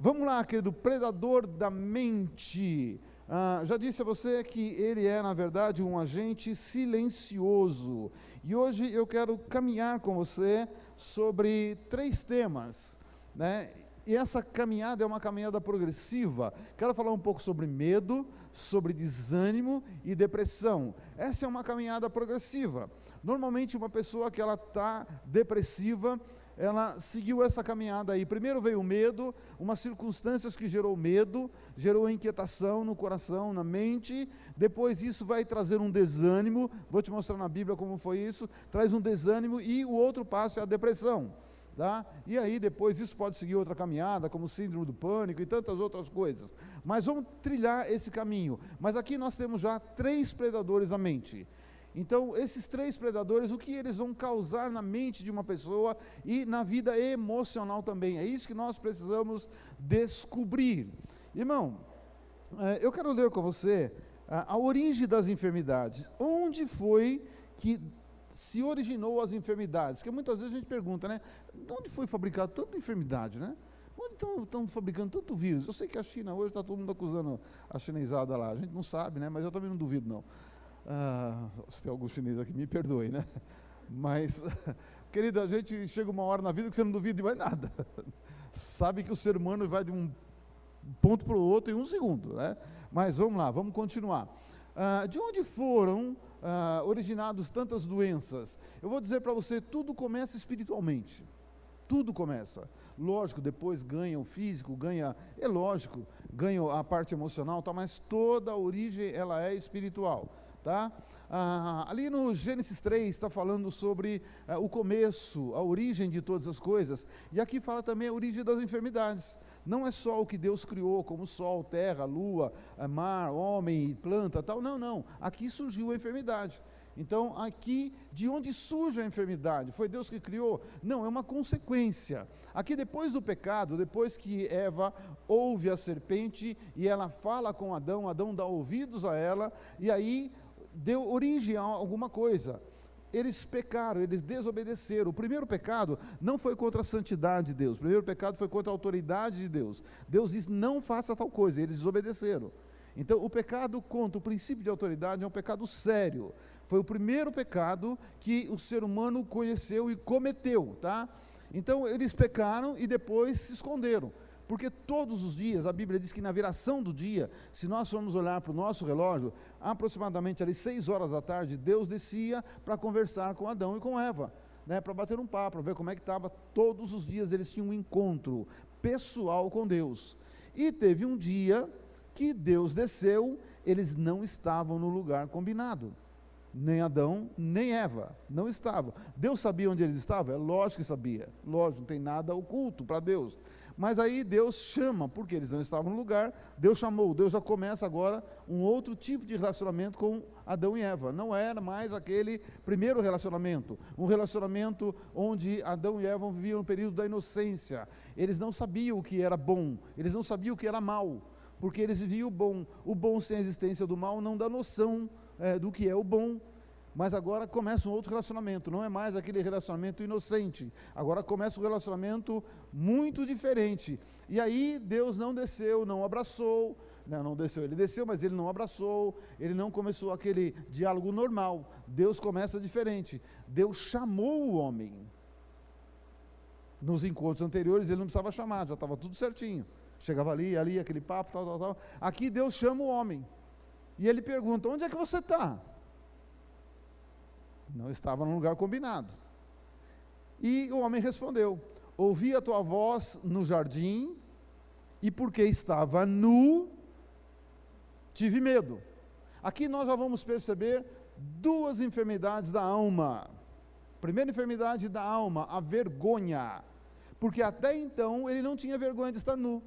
Vamos lá, querido, predador da mente. Já disse a você que ele é, na verdade, um agente silencioso. E hoje eu quero caminhar com você sobre 3 temas, né? E essa caminhada é uma caminhada progressiva. Quero falar um pouco sobre medo, sobre desânimo e depressão. Essa é uma caminhada progressiva. Normalmente uma pessoa que ela está depressiva, ela seguiu essa caminhada aí. Primeiro veio o medo, umas circunstâncias que gerou medo, gerou inquietação no coração, na mente. Depois isso vai trazer um desânimo. Vou te mostrar na Bíblia como foi isso. Traz um desânimo e o outro passo é a depressão. Tá? E aí depois isso pode seguir outra caminhada, como síndrome do pânico e tantas outras coisas. Mas vamos trilhar esse caminho. Mas aqui nós temos já 3 predadores à mente. Então, esses 3 predadores, o que eles vão causar na mente de uma pessoa e na vida emocional também? É isso que nós precisamos descobrir. Irmão, eu quero ler com você a origem das enfermidades. Onde foi que se originou as enfermidades? Porque muitas vezes a gente pergunta, né? De onde foi fabricado tanta enfermidade, né? Onde estão fabricando tanto vírus? Eu sei que a China hoje está todo mundo acusando a chinesada lá. A gente não sabe, né? Mas eu também não duvido, não. Se tem algum chinês aqui, me perdoe, né? Mas, querido, a gente chega uma hora na vida que você não duvida de mais nada. Sabe que o ser humano vai de um ponto para o outro em 1 segundo, né? Mas vamos lá, vamos continuar. De onde foram originados tantas doenças? Eu vou dizer para você, tudo começa espiritualmente. Tudo começa. Lógico, depois ganha o físico, ganha a parte emocional, tá? Mas toda a origem ela é espiritual. Tá? Ali no Gênesis 3 está falando sobre o começo, a origem de todas as coisas, e aqui fala também a origem das enfermidades. Não é só o que Deus criou, como sol, terra, lua, mar, homem, planta, tal, não, aqui surgiu a enfermidade. Então aqui, de onde surge a enfermidade? Foi Deus que criou? Não, é uma consequência. Aqui depois do pecado, depois que Eva ouve a serpente e ela fala com Adão, Adão dá ouvidos a ela, e aí deu origem a alguma coisa. Eles pecaram, eles desobedeceram. O primeiro pecado não foi contra a santidade de Deus, o primeiro pecado foi contra a autoridade de Deus. Deus disse, não faça tal coisa, eles desobedeceram. Então o pecado contra o princípio de autoridade é um pecado sério. Foi o primeiro pecado que o ser humano conheceu e cometeu, tá? Então eles pecaram e depois se esconderam. Porque todos os dias, a Bíblia diz que na viração do dia, se nós formos olhar para o nosso relógio, aproximadamente ali 6 horas da tarde, Deus descia para conversar com Adão e com Eva, né, para bater um papo, para ver como é que estava. Todos os dias eles tinham um encontro pessoal com Deus. E teve um dia que Deus desceu, eles não estavam no lugar combinado. Nem Adão, nem Eva, não estavam. Deus sabia onde eles estavam? É lógico que sabia. Lógico, não tem nada oculto para Deus. Mas aí Deus chama, porque eles não estavam no lugar, Deus chamou, Deus já começa agora um outro tipo de relacionamento com Adão e Eva. Não era mais aquele primeiro relacionamento, um relacionamento onde Adão e Eva viviam no período da inocência. Eles não sabiam o que era bom, eles não sabiam o que era mal, porque eles viviam o bom sem a existência do mal não dá noção do que é o bom. Mas agora começa um outro relacionamento, não é mais aquele relacionamento inocente, agora começa um relacionamento muito diferente. E aí Deus não desceu, não abraçou, não desceu, ele desceu, mas ele não abraçou, ele não começou aquele diálogo normal. Deus começa diferente, Deus chamou o homem. Nos encontros anteriores ele não precisava chamar, já estava tudo certinho, chegava ali, aquele papo, tal. Aqui Deus chama o homem, e ele pergunta, onde é que você está? Não estava no lugar combinado. E o homem respondeu, ouvi a tua voz no jardim, e porque estava nu, tive medo. Aqui nós já vamos perceber 2 enfermidades da alma. Primeira enfermidade da alma, a vergonha. Porque até então ele não tinha vergonha de estar nu.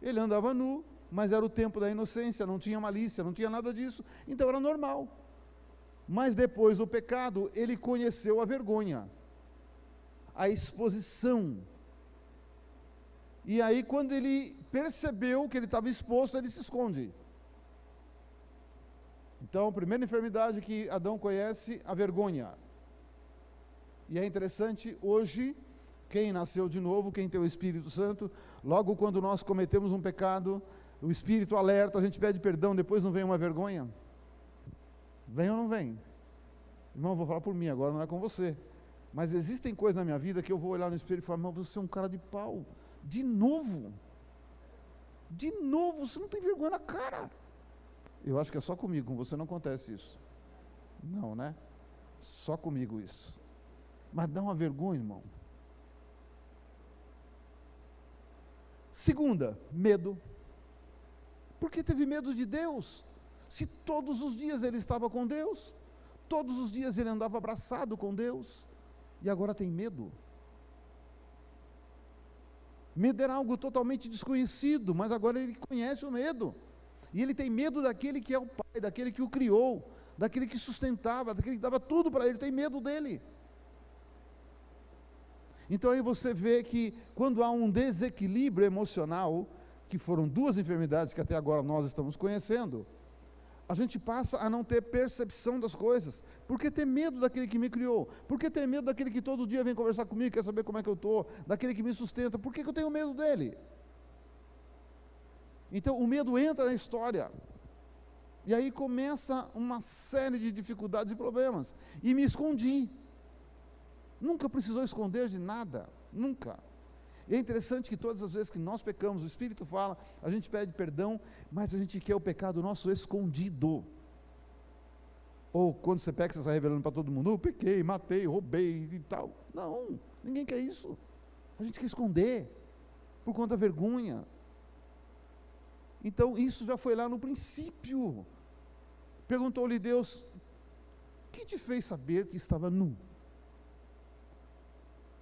Ele andava nu, mas era o tempo da inocência, não tinha malícia, não tinha nada disso, então era normal. Mas depois do pecado, ele conheceu a vergonha, a exposição. E aí, quando ele percebeu que ele estava exposto, ele se esconde. Então, a primeira enfermidade que Adão conhece, a vergonha. E é interessante, hoje, quem nasceu de novo, quem tem o Espírito Santo, logo quando nós cometemos um pecado, o Espírito alerta, a gente pede perdão, depois não vem uma vergonha? Vem ou não vem? Irmão, eu vou falar por mim agora, não é com você. Mas existem coisas na minha vida que eu vou olhar no espelho e falar, irmão, você é um cara de pau. De novo, você não tem vergonha na cara. Eu acho que é só comigo, com você não acontece isso. Não, né? Só comigo isso. Mas dá uma vergonha, irmão. Segunda, medo. Por que teve medo de Deus? Se todos os dias ele estava com Deus, todos os dias ele andava abraçado com Deus, e agora tem medo. Medo era algo totalmente desconhecido, mas agora ele conhece o medo. E ele tem medo daquele que é o Pai, daquele que o criou, daquele que sustentava, daquele que dava tudo para ele, tem medo dele. Então aí você vê que quando há um desequilíbrio emocional, que foram duas enfermidades que até agora nós estamos conhecendo, a gente passa a não ter percepção das coisas. Por que ter medo daquele que me criou? Por que ter medo daquele que todo dia vem conversar comigo, quer saber como é que eu estou, daquele que me sustenta? Por que eu tenho medo dele? Então o medo entra na história, e aí começa uma série de dificuldades e problemas, e me escondi. Nunca precisou esconder de nada, nunca. E é interessante que todas as vezes que nós pecamos, o Espírito fala, a gente pede perdão, mas a gente quer o pecado nosso escondido. Ou quando você peca, você está revelando para todo mundo, eu pequei, matei, roubei e tal. Não, ninguém quer isso. A gente quer esconder, por conta da vergonha. Então isso já foi lá no princípio. Perguntou-lhe Deus, o que te fez saber que estava nu?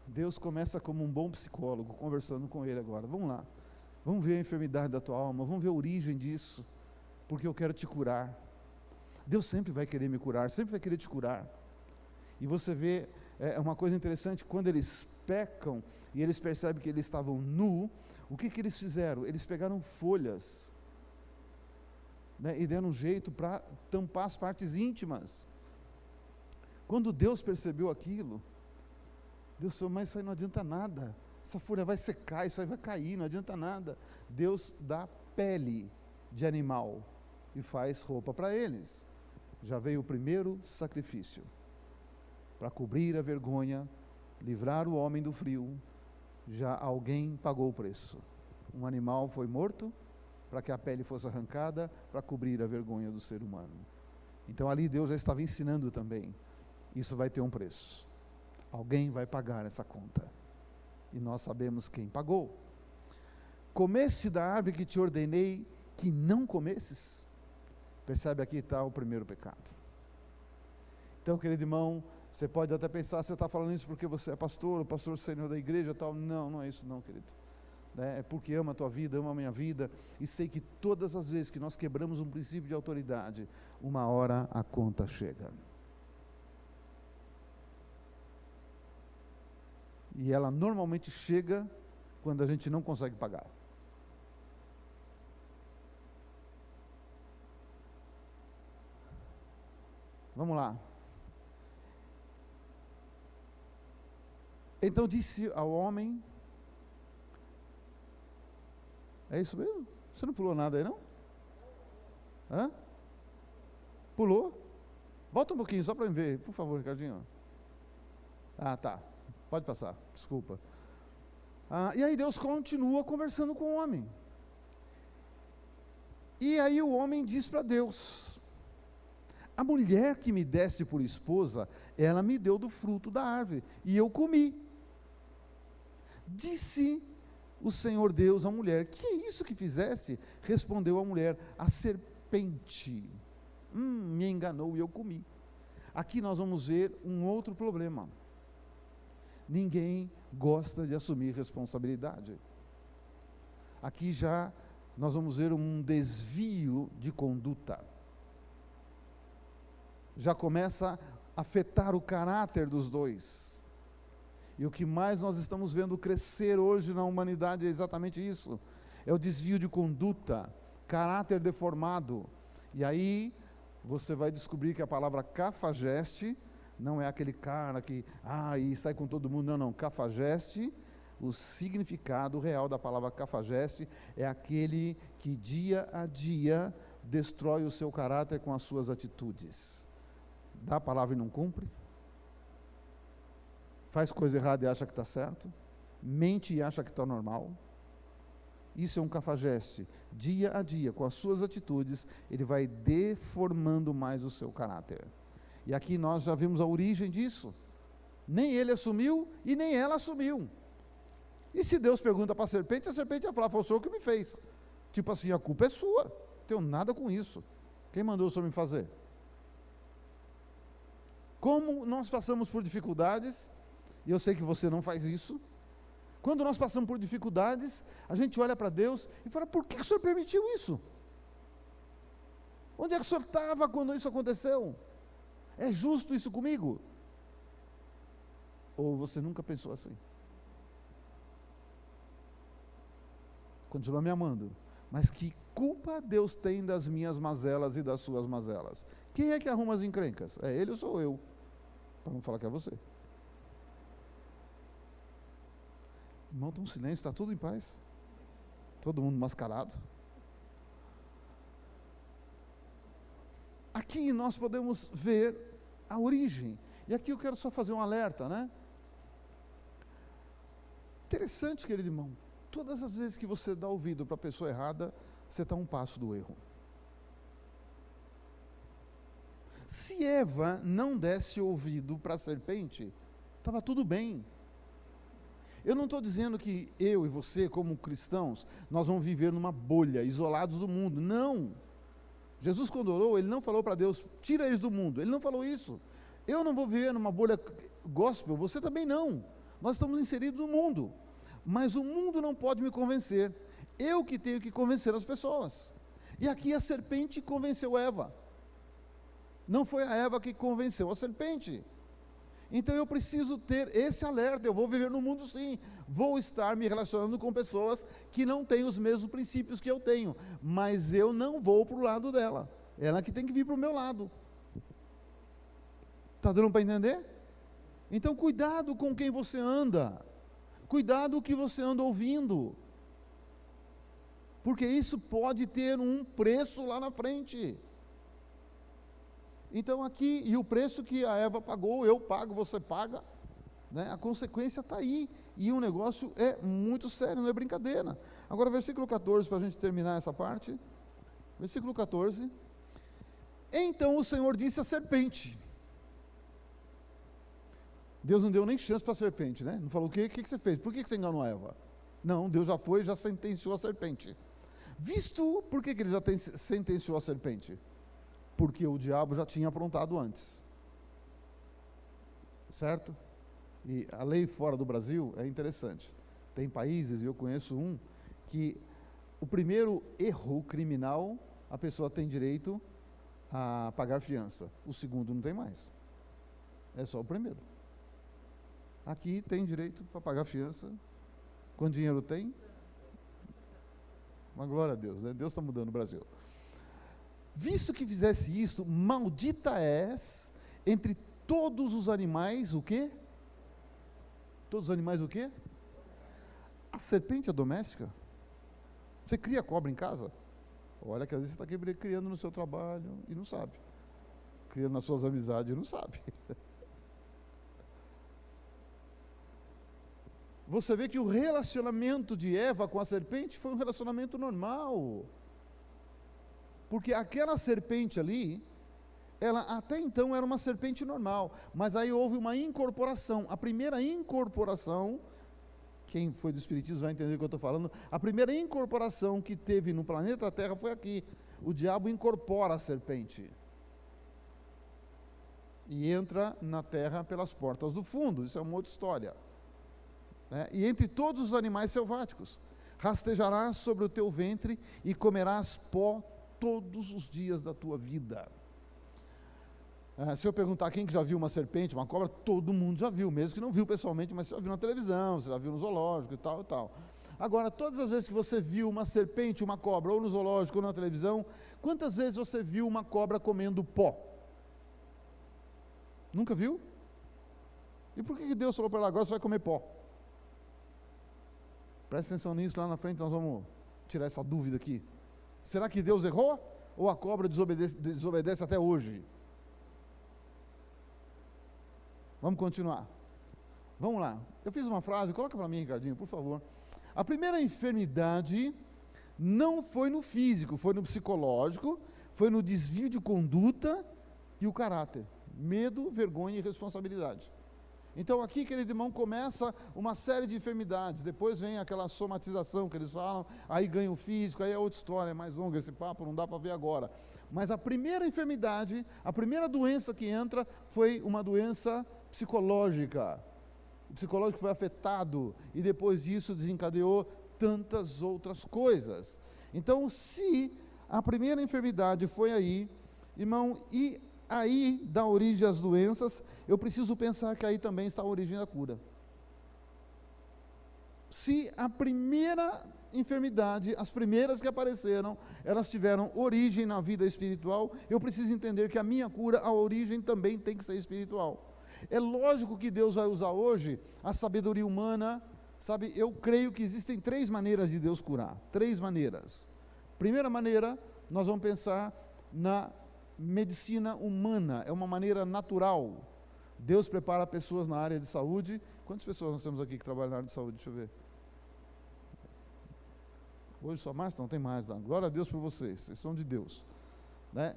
Deus começa como um bom psicólogo, conversando com ele agora, vamos lá, vamos ver a enfermidade da tua alma, vamos ver a origem disso, porque eu quero te curar. Deus sempre vai querer me curar, sempre vai querer te curar. E você vê, é uma coisa interessante, quando eles pecam, e eles percebem que eles estavam nu, o que eles fizeram? Eles pegaram folhas, né, e deram um jeito para tampar as partes íntimas. Quando Deus percebeu aquilo, Deus falou, mas isso aí não adianta nada, essa folha vai secar, isso aí vai cair, não adianta nada. Deus dá pele de animal e faz roupa para eles. Já veio o primeiro sacrifício, para cobrir a vergonha, livrar o homem do frio. Já alguém pagou o preço, um animal foi morto, para que a pele fosse arrancada, para cobrir a vergonha do ser humano. Então ali Deus já estava ensinando também, isso vai ter um preço. Alguém vai pagar essa conta. E nós sabemos quem pagou. Comeste da árvore que te ordenei que não comesses? Percebe, aqui está o primeiro pecado. Então, querido irmão, você pode até pensar, você está falando isso porque você é pastor, o pastor sênior da igreja tal. Não, não é isso não, querido. É porque ama a tua vida, ama a minha vida, e sei que todas as vezes que nós quebramos um princípio de autoridade, uma hora a conta chega. E ela normalmente chega quando a gente não consegue pagar. Vamos lá. Então disse ao homem, é isso mesmo? Você não pulou nada aí não? Hã? Pulou? Volta um pouquinho só para eu ver, por favor, Ricardinho. Ah, tá. Pode passar, desculpa. E aí Deus continua conversando com o homem. E aí o homem diz para Deus, a mulher que me deste por esposa, ela me deu do fruto da árvore, e eu comi. Disse o Senhor Deus à mulher, que é isso que fizeste? Respondeu a mulher, a serpente me enganou e eu comi. Aqui nós vamos ver um outro problema. Ninguém gosta de assumir responsabilidade. Aqui já nós vamos ver um desvio de conduta. Já começa a afetar o caráter dos dois. E o que mais nós estamos vendo crescer hoje na humanidade é exatamente isso. É o desvio de conduta, caráter deformado. E aí você vai descobrir que a palavra cafajeste Não é aquele cara que, e sai com todo mundo. Não, não. Cafajeste, o significado real da palavra cafajeste é aquele que dia a dia destrói o seu caráter com as suas atitudes. Dá a palavra e não cumpre. Faz coisa errada e acha que está certo. Mente e acha que está normal. Isso é um cafajeste. Dia a dia, com as suas atitudes, ele vai deformando mais o seu caráter. E aqui nós já vimos a origem disso. Nem ele assumiu e nem ela assumiu. E se Deus pergunta para a serpente vai falar, foi o Senhor que me fez. Tipo assim, a culpa é sua. Não tenho nada com isso. Quem mandou o Senhor me fazer? Como nós passamos por dificuldades, e eu sei que você não faz isso, quando nós passamos por dificuldades, a gente olha para Deus e fala, por que o Senhor permitiu isso? Onde é que o Senhor estava quando isso aconteceu? É justo isso comigo? Ou você nunca pensou assim? Continua me amando, mas que culpa Deus tem das minhas mazelas e das suas mazelas? Quem é que arruma as encrencas? É ele ou sou eu? Para não falar que é você. Irmão, está um silêncio, está tudo em paz. Todo mundo mascarado. Aqui nós podemos ver a origem. E aqui eu quero só fazer um alerta, né? Interessante, querido irmão. Todas as vezes que você dá ouvido para a pessoa errada, você está a um passo do erro. Se Eva não desse ouvido para a serpente, estava tudo bem. Eu não estou dizendo que eu e você, como cristãos, nós vamos viver numa bolha, isolados do mundo. Não. Jesus, quando orou, ele não falou para Deus, tira eles do mundo. Ele não falou isso. Eu não vou viver numa bolha gospel, você também não. Nós estamos inseridos no mundo. Mas o mundo não pode me convencer. Eu que tenho que convencer as pessoas. E aqui a serpente convenceu Eva. Não foi a Eva que convenceu a serpente. Então eu preciso ter esse alerta, eu vou viver no mundo sim, vou estar me relacionando com pessoas que não têm os mesmos princípios que eu tenho, mas eu não vou para o lado dela, ela que tem que vir para o meu lado. Está dando para entender? Então cuidado com quem você anda, cuidado com o que você anda ouvindo, porque isso pode ter um preço lá na frente. Então aqui, e o preço que a Eva pagou, eu pago, você paga, né? A consequência está aí, e o negócio é muito sério, não é brincadeira. Agora versículo 14, para a gente terminar essa parte, versículo 14, então o Senhor disse à serpente, Deus não deu nem chance para a serpente, né? Não falou, o que você fez? Por que você enganou a Eva? Não, Deus já foi, já sentenciou a serpente. Por que ele já sentenciou a serpente? Porque o diabo já tinha aprontado antes, certo? E a lei fora do Brasil é interessante, tem países, e eu conheço um, que o primeiro erro criminal, a pessoa tem direito a pagar fiança, o segundo não tem mais, é só o primeiro. Aqui tem direito para pagar fiança, quando dinheiro tem, uma glória a Deus, né? Deus está mudando o Brasil. Visto que fizesse isto, maldita és entre todos os animais, o quê? Todos os animais o quê? A serpente é doméstica? Você cria cobra em casa? Olha que às vezes você está criando no seu trabalho e não sabe. Criando nas suas amizades e não sabe. Você vê que o relacionamento de Eva com a serpente foi um relacionamento normal. Porque aquela serpente ali, ela até então era uma serpente normal, mas aí houve uma incorporação. A primeira incorporação, quem foi do Espiritismo vai entender o que eu estou falando, a primeira incorporação que teve no planeta Terra foi aqui. O diabo incorpora a serpente. E entra na Terra pelas portas do fundo, isso é uma outra história. E entre todos os animais selváticos, rastejarás sobre o teu ventre e comerás pó todos os dias da tua vida. Se eu perguntar quem que já viu uma serpente, uma cobra, todo mundo já viu, mesmo que não viu pessoalmente, mas você já viu na televisão, você já viu no zoológico e tal e tal. Agora, todas as vezes que você viu uma serpente, uma cobra, ou no zoológico ou na televisão, quantas vezes você viu uma cobra comendo pó? Nunca viu? E por que Deus falou para ela, agora você vai comer pó? Presta atenção nisso, lá na frente nós vamos tirar essa dúvida aqui. Será que Deus errou? Ou a cobra desobedece até hoje? Vamos continuar. Vamos lá. Eu fiz uma frase, coloca para mim, Ricardinho, por favor. A primeira enfermidade não foi no físico, foi no psicológico, foi no desvio de conduta e o caráter. Medo, vergonha e responsabilidade. Então aqui, querido irmão, começa uma série de enfermidades, depois vem aquela somatização que eles falam, aí ganha o físico, aí é outra história, é mais longa esse papo, não dá para ver agora. Mas a primeira enfermidade, a primeira doença que entra foi uma doença psicológica. O psicológico foi afetado e depois disso desencadeou tantas outras coisas. Então, se a primeira enfermidade foi aí, irmão, e aí dá origem às doenças, eu preciso pensar que aí também está a origem da cura. Se a primeira enfermidade, as primeiras que apareceram, elas tiveram origem na vida espiritual, eu preciso entender que a minha cura, a origem também tem que ser espiritual. É lógico que Deus vai usar hoje a sabedoria humana, sabe? Eu creio que existem 3 maneiras de Deus curar, 3 maneiras. Primeira maneira, nós vamos pensar na medicina humana, é uma maneira natural. Deus prepara pessoas na área de saúde. Quantas pessoas nós temos aqui que trabalham na área de saúde? Deixa eu ver. Hoje só mais? Não tem mais. Não. Glória a Deus por vocês são de Deus. Né?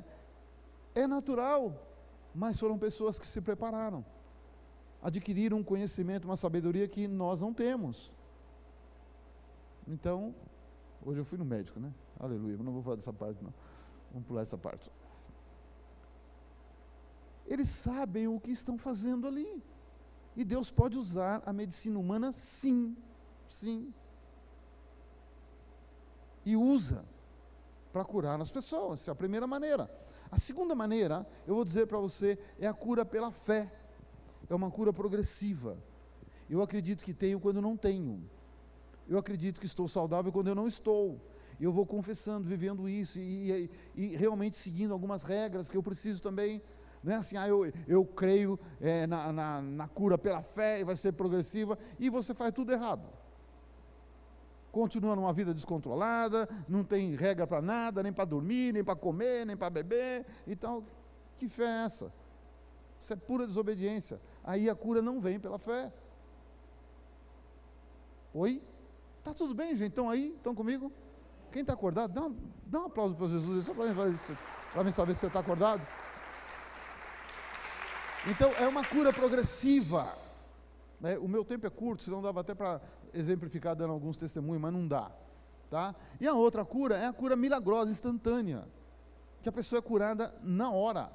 É natural, mas foram pessoas que se prepararam, adquiriram um conhecimento, uma sabedoria que nós não temos. Então, hoje eu fui no médico, né? Aleluia, não vou falar dessa parte não. Vamos pular essa parte. Eles sabem o que estão fazendo ali. E Deus pode usar a medicina humana, sim, sim. E usa para curar as pessoas. Essa é a primeira maneira. A segunda maneira, eu vou dizer para você, é a cura pela fé. É uma cura progressiva. Eu acredito que tenho quando não tenho. Eu acredito que estou saudável quando eu não estou. Eu vou confessando, vivendo isso e realmente seguindo algumas regras que eu preciso também. Não é assim, eu creio na cura pela fé e vai ser progressiva, e você faz tudo errado. Continua numa vida descontrolada, não tem regra para nada, nem para dormir, nem para comer, nem para beber. Então, que fé é essa? Isso é pura desobediência. Aí a cura não vem pela fé. Oi? Está tudo bem, gente? Estão aí? Estão comigo? Quem está acordado? Dá um aplauso para Jesus, só para mim saber se você está acordado. Então, é uma cura progressiva. Né? O meu tempo é curto, senão dava até para exemplificar dando alguns testemunhos, mas não dá. Tá? E a outra cura é a cura milagrosa, instantânea. Que a pessoa é curada na hora.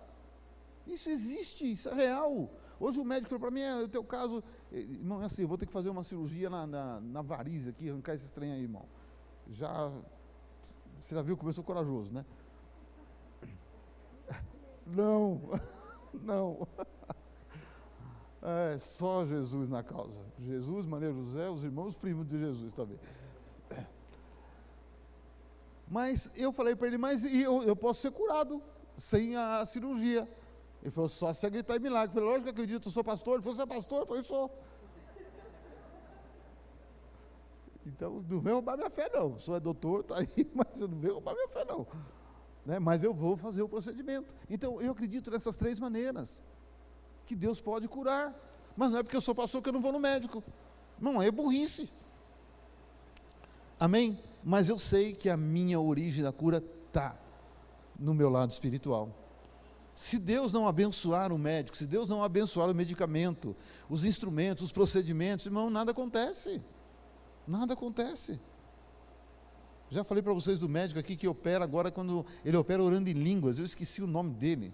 Isso existe, isso é real. Hoje o médico falou para mim, o teu caso, irmão, é assim, eu vou ter que fazer uma cirurgia na varize aqui, arrancar esse trem aí, irmão. Você já viu como eu sou corajoso, né? Não. É só Jesus na causa. Jesus, Maria José, os irmãos primos de Jesus também. Mas eu falei para ele, mas eu posso ser curado sem a cirurgia. Ele falou, só se gritar em milagre. Eu falei, lógico que eu acredito, eu sou pastor. Ele falou, você é pastor? Eu falei, sou. Então, não vem roubar minha fé não. O senhor é doutor, está aí, mas não vem roubar minha fé não. Né? Mas eu vou fazer o procedimento. Então, eu acredito nessas 3 maneiras que Deus pode curar. Mas não é porque eu sou pastor que eu não vou no médico. Não, é burrice. Amém? Mas eu sei que a minha origem da cura está no meu lado espiritual. Se Deus não abençoar o médico, se Deus não abençoar o medicamento, os instrumentos, os procedimentos, irmão, nada acontece. Nada acontece. Já falei para vocês do médico aqui que opera agora, quando ele opera orando em línguas, eu esqueci o nome dele.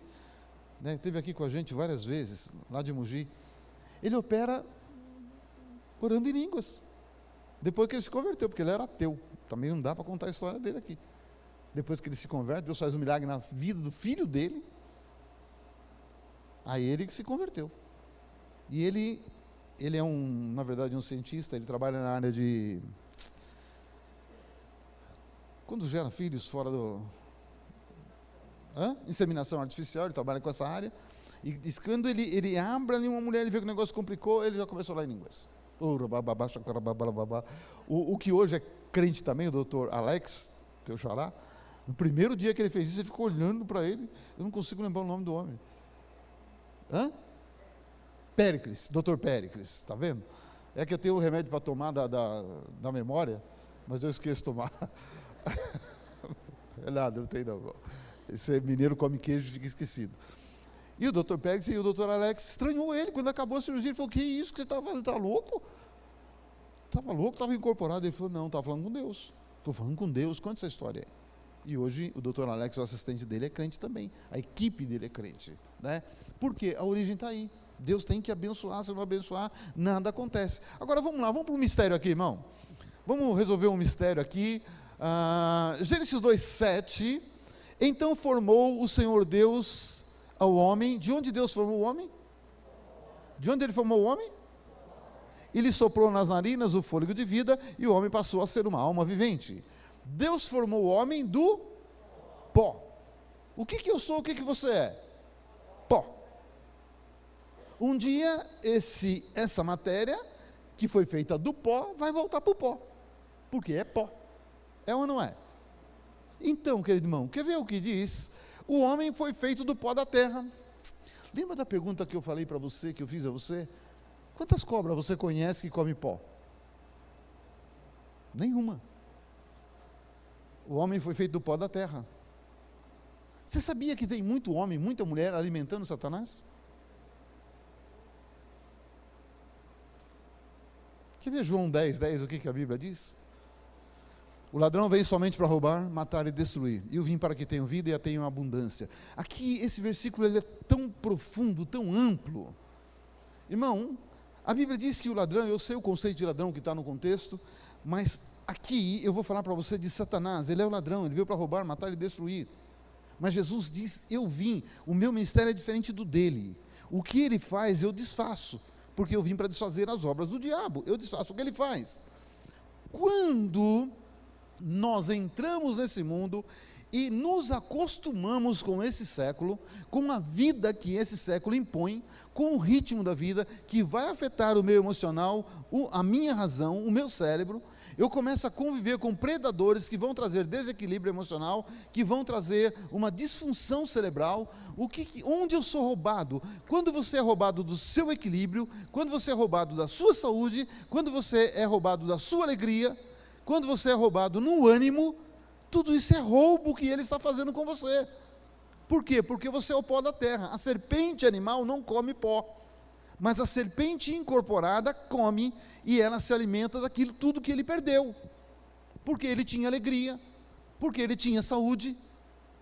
Né? Esteve aqui com a gente várias vezes, lá de Mogi. Ele opera orando em línguas. Depois que ele se converteu, porque ele era ateu. Também não dá para contar a história dele aqui. Depois que ele se converte, Deus faz um milagre na vida do filho dele. Aí ele que se converteu. E ele é na verdade, um cientista, ele trabalha na área de... Quando gera filhos fora do... inseminação artificial, ele trabalha com essa área. E diz, quando ele abre ali uma mulher, ele vê que o negócio complicou, ele já começou lá em línguas. O que hoje é crente também, o doutor Alex, teu xará, no primeiro dia que ele fez isso, ele ficou olhando para ele, eu não consigo lembrar o nome do homem. Péricles, doutor Péricles, está vendo? É que eu tenho um remédio para tomar da memória, mas eu esqueço de tomar. É nada, não tem não. Esse mineiro come queijo e fica esquecido. E o doutor Pérez e o doutor Alex estranhou ele. Quando acabou a cirurgia, ele falou, que isso que você estava fazendo? Está louco? Estava louco, estava incorporado. Ele falou, não, estava falando com Deus. Estou falando com Deus, conta essa história aí. E hoje o doutor Alex, o assistente dele, é crente também. A equipe dele é crente. Né? Por quê? A origem está aí. Deus tem que abençoar, se não abençoar, nada acontece. Agora vamos lá, vamos para um mistério aqui, irmão. Vamos resolver um mistério aqui. Gênesis 2:7. Então formou o Senhor Deus ao homem. De onde Deus formou o homem? De onde ele formou o homem? Ele soprou nas narinas o fôlego de vida e o homem passou a ser uma alma vivente. Deus formou o homem do pó. O que eu sou, o que você é? Pó. Um dia essa matéria que foi feita do pó vai voltar para o pó, porque é pó. É ou não é? Então, querido irmão, quer ver o que diz? O homem foi feito do pó da terra. Lembra da pergunta que eu falei para você, que eu fiz a você? Quantas cobras você conhece que come pó? Nenhuma. O homem foi feito do pó da terra. Você sabia que tem muito homem, muita mulher alimentando Satanás? Quer ver João 10:10, o que a Bíblia diz? O ladrão vem somente para roubar, matar e destruir. E eu vim para que tenham vida e a tenham abundância. Aqui, esse versículo ele é tão profundo, tão amplo. Irmão, a Bíblia diz que o ladrão, eu sei o conceito de ladrão que está no contexto, mas aqui eu vou falar para você de Satanás. Ele é o ladrão, ele veio para roubar, matar e destruir. Mas Jesus diz, eu vim, o meu ministério é diferente do dele. O que ele faz, eu desfaço, porque eu vim para desfazer as obras do diabo. Eu desfaço o que ele faz. Quando nós entramos nesse mundo e nos acostumamos com esse século, com a vida que esse século impõe, com o ritmo da vida que vai afetar o meu emocional, a minha razão, o meu cérebro, eu começo a conviver com predadores que vão trazer desequilíbrio emocional, que vão trazer uma disfunção cerebral. Onde eu sou roubado? Quando você é roubado do seu equilíbrio, quando você é roubado da sua saúde, quando você é roubado da sua alegria, quando você é roubado no ânimo, tudo isso é roubo que ele está fazendo com você. Por quê? Porque você é o pó da terra. A serpente animal não come pó, mas a serpente incorporada come e ela se alimenta daquilo tudo que ele perdeu. Porque ele tinha alegria, porque ele tinha saúde,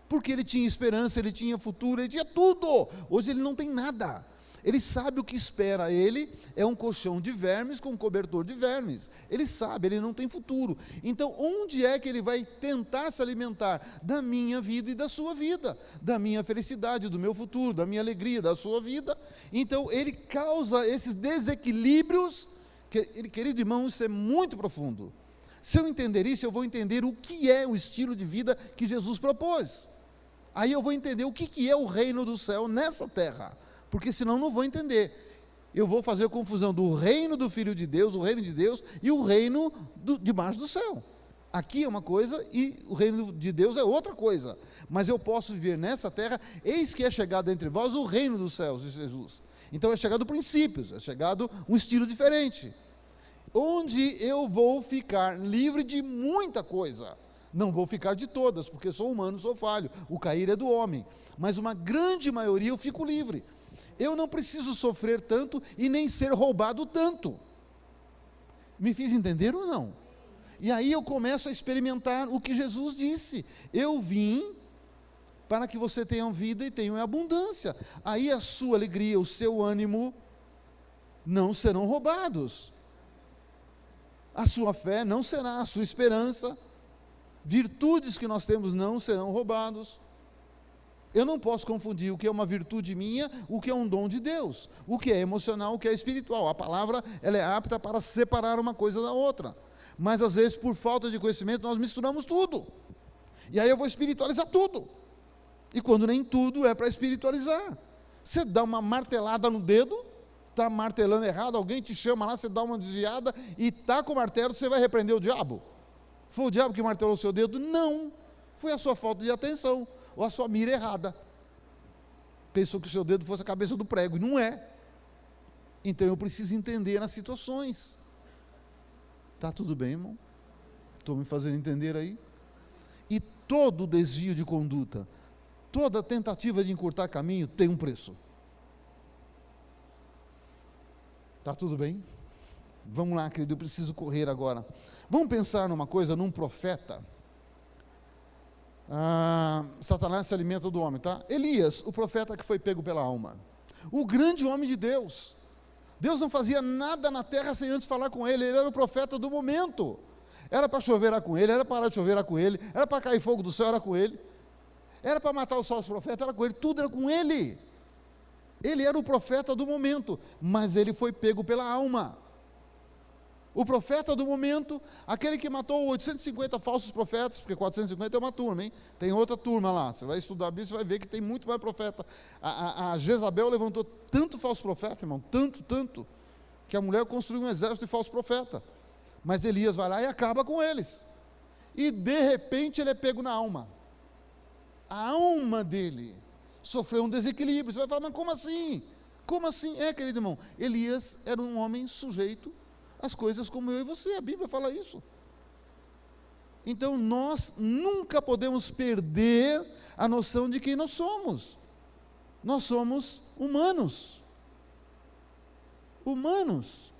porque ele tinha esperança, ele tinha futuro, ele tinha tudo. Hoje ele não tem nada. Ele sabe o que espera ele, é um colchão de vermes com um cobertor de vermes. Ele sabe, ele não tem futuro. Então, onde é que ele vai tentar se alimentar? Da minha vida e da sua vida, da minha felicidade, do meu futuro, da minha alegria, da sua vida. Então, ele causa esses desequilíbrios. Querido irmão, isso é muito profundo. Se eu entender isso, eu vou entender o que é o estilo de vida que Jesus propôs. Aí eu vou entender o que é o reino do céu nessa terra. Porque senão não vou entender. Eu vou fazer a confusão do reino do Filho de Deus, o reino de Deus, e o reino debaixo do céu. Aqui é uma coisa e o reino de Deus é outra coisa. Mas eu posso viver nessa terra, eis que é chegado entre vós o reino dos céus, diz Jesus. Então é chegado princípios, é chegado um estilo diferente. Onde eu vou ficar livre de muita coisa. Não vou ficar de todas, porque sou humano, sou falho. O cair é do homem. Mas uma grande maioria eu fico livre. Eu não preciso sofrer tanto e nem ser roubado tanto. Me fiz entender ou não? E aí eu começo a experimentar o que Jesus disse. Eu vim para que você tenha vida e tenha em abundância. Aí a sua alegria, o seu ânimo não serão roubados. A sua fé não será, a sua esperança, virtudes que nós temos não serão roubados. Eu não posso confundir o que é uma virtude minha, o que é um dom de Deus, o que é emocional, o que é espiritual. A palavra, ela é apta para separar uma coisa da outra. Mas às vezes, por falta de conhecimento, nós misturamos tudo. E aí eu vou espiritualizar tudo. E quando nem tudo é para espiritualizar. Você dá uma martelada no dedo, está martelando errado, alguém te chama lá, você dá uma desviada e está com o martelo, você vai repreender o diabo? Foi o diabo que martelou o seu dedo? Não, foi a sua falta de atenção, ou a sua mira errada. Pensou que o seu dedo fosse a cabeça do prego, e não é. Então eu preciso entender as situações. Está tudo bem, irmão? Estou me fazendo entender aí? E todo desvio de conduta, toda tentativa de encurtar caminho tem um preço. Está tudo bem? Vamos lá, querido, eu preciso correr agora. Vamos pensar numa coisa, num profeta. Satanás se alimenta do homem, tá? Elias, o profeta que foi pego pela alma. O grande homem de Deus. Deus não fazia nada na terra sem antes falar com ele. Ele era o profeta do momento. Era para chover com ele, era para parar de chover com ele, era para cair fogo do céu, era com ele. Era para matar os falsos profetas, era com ele, tudo era com ele. Ele era o profeta do momento, mas ele foi pego pela alma. O profeta do momento, aquele que matou 850 falsos profetas, porque 450 é uma turma, hein? Tem outra turma lá, você vai estudar a Bíblia, você vai ver que tem muito mais profeta. A Jezabel levantou tanto falso profeta, irmão, tanto, que a mulher construiu um exército de falso profeta. Mas Elias vai lá e acaba com eles. E de repente ele é pego na alma. A alma dele sofreu um desequilíbrio. Você vai falar, mas como assim? Como assim? Querido irmão, Elias era um homem sujeito às coisas como eu e você. A Bíblia fala isso. Então nós nunca podemos perder a noção de quem nós somos. Nós somos humanos. Humanos.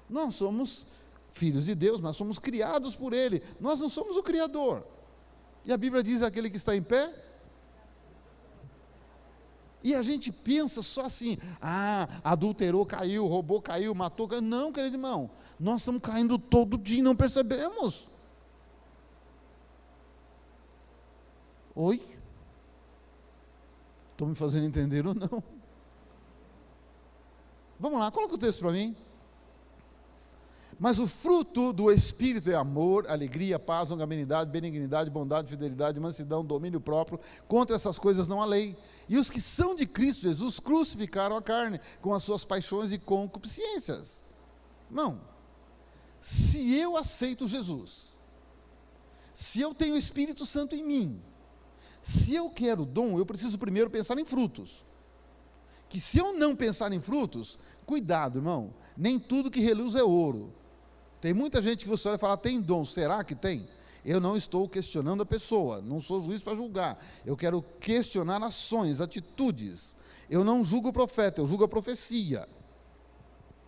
Nós somos filhos de Deus, nós somos criados por Ele. Nós não somos o Criador. E a Bíblia diz, aquele que está em pé. E a gente pensa só assim, adulterou, caiu, roubou, caiu, matou, caiu. Não, querido irmão, nós estamos caindo todo dia e não percebemos. Oi? Estou me fazendo entender ou não? Vamos lá, coloca o texto para mim. Mas o fruto do Espírito é amor, alegria, paz, longanimidade, benignidade, bondade, fidelidade, mansidão, domínio próprio. Contra essas coisas não há lei. E os que são de Cristo Jesus crucificaram a carne com as suas paixões e concupiscências. Não. Se eu aceito Jesus, se eu tenho o Espírito Santo em mim, se eu quero dom, eu preciso primeiro pensar em frutos. Que se eu não pensar em frutos, cuidado, irmão, nem tudo que reluz é ouro. Tem muita gente que você olha e fala, tem dom, será que tem? Eu não estou questionando a pessoa, não sou juiz para julgar. Eu quero questionar ações, atitudes. Eu não julgo o profeta, eu julgo a profecia.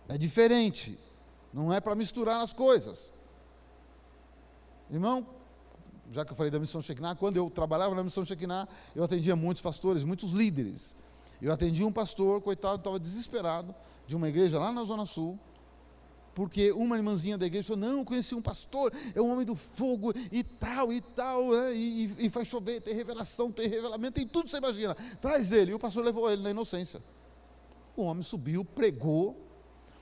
É diferente, não é para misturar as coisas. Irmão, já que eu falei da Missão Shekinah, quando eu trabalhava na Missão Shekinah, eu atendia muitos pastores, muitos líderes. Eu atendi um pastor, coitado, estava desesperado, de uma igreja lá na Zona Sul, porque uma irmãzinha da igreja falou, não, eu conheci um pastor, é um homem do fogo, e tal, né, e faz chover, tem revelação, tem revelamento, tem tudo que você imagina, traz ele. E o pastor levou ele na inocência. O homem subiu, pregou,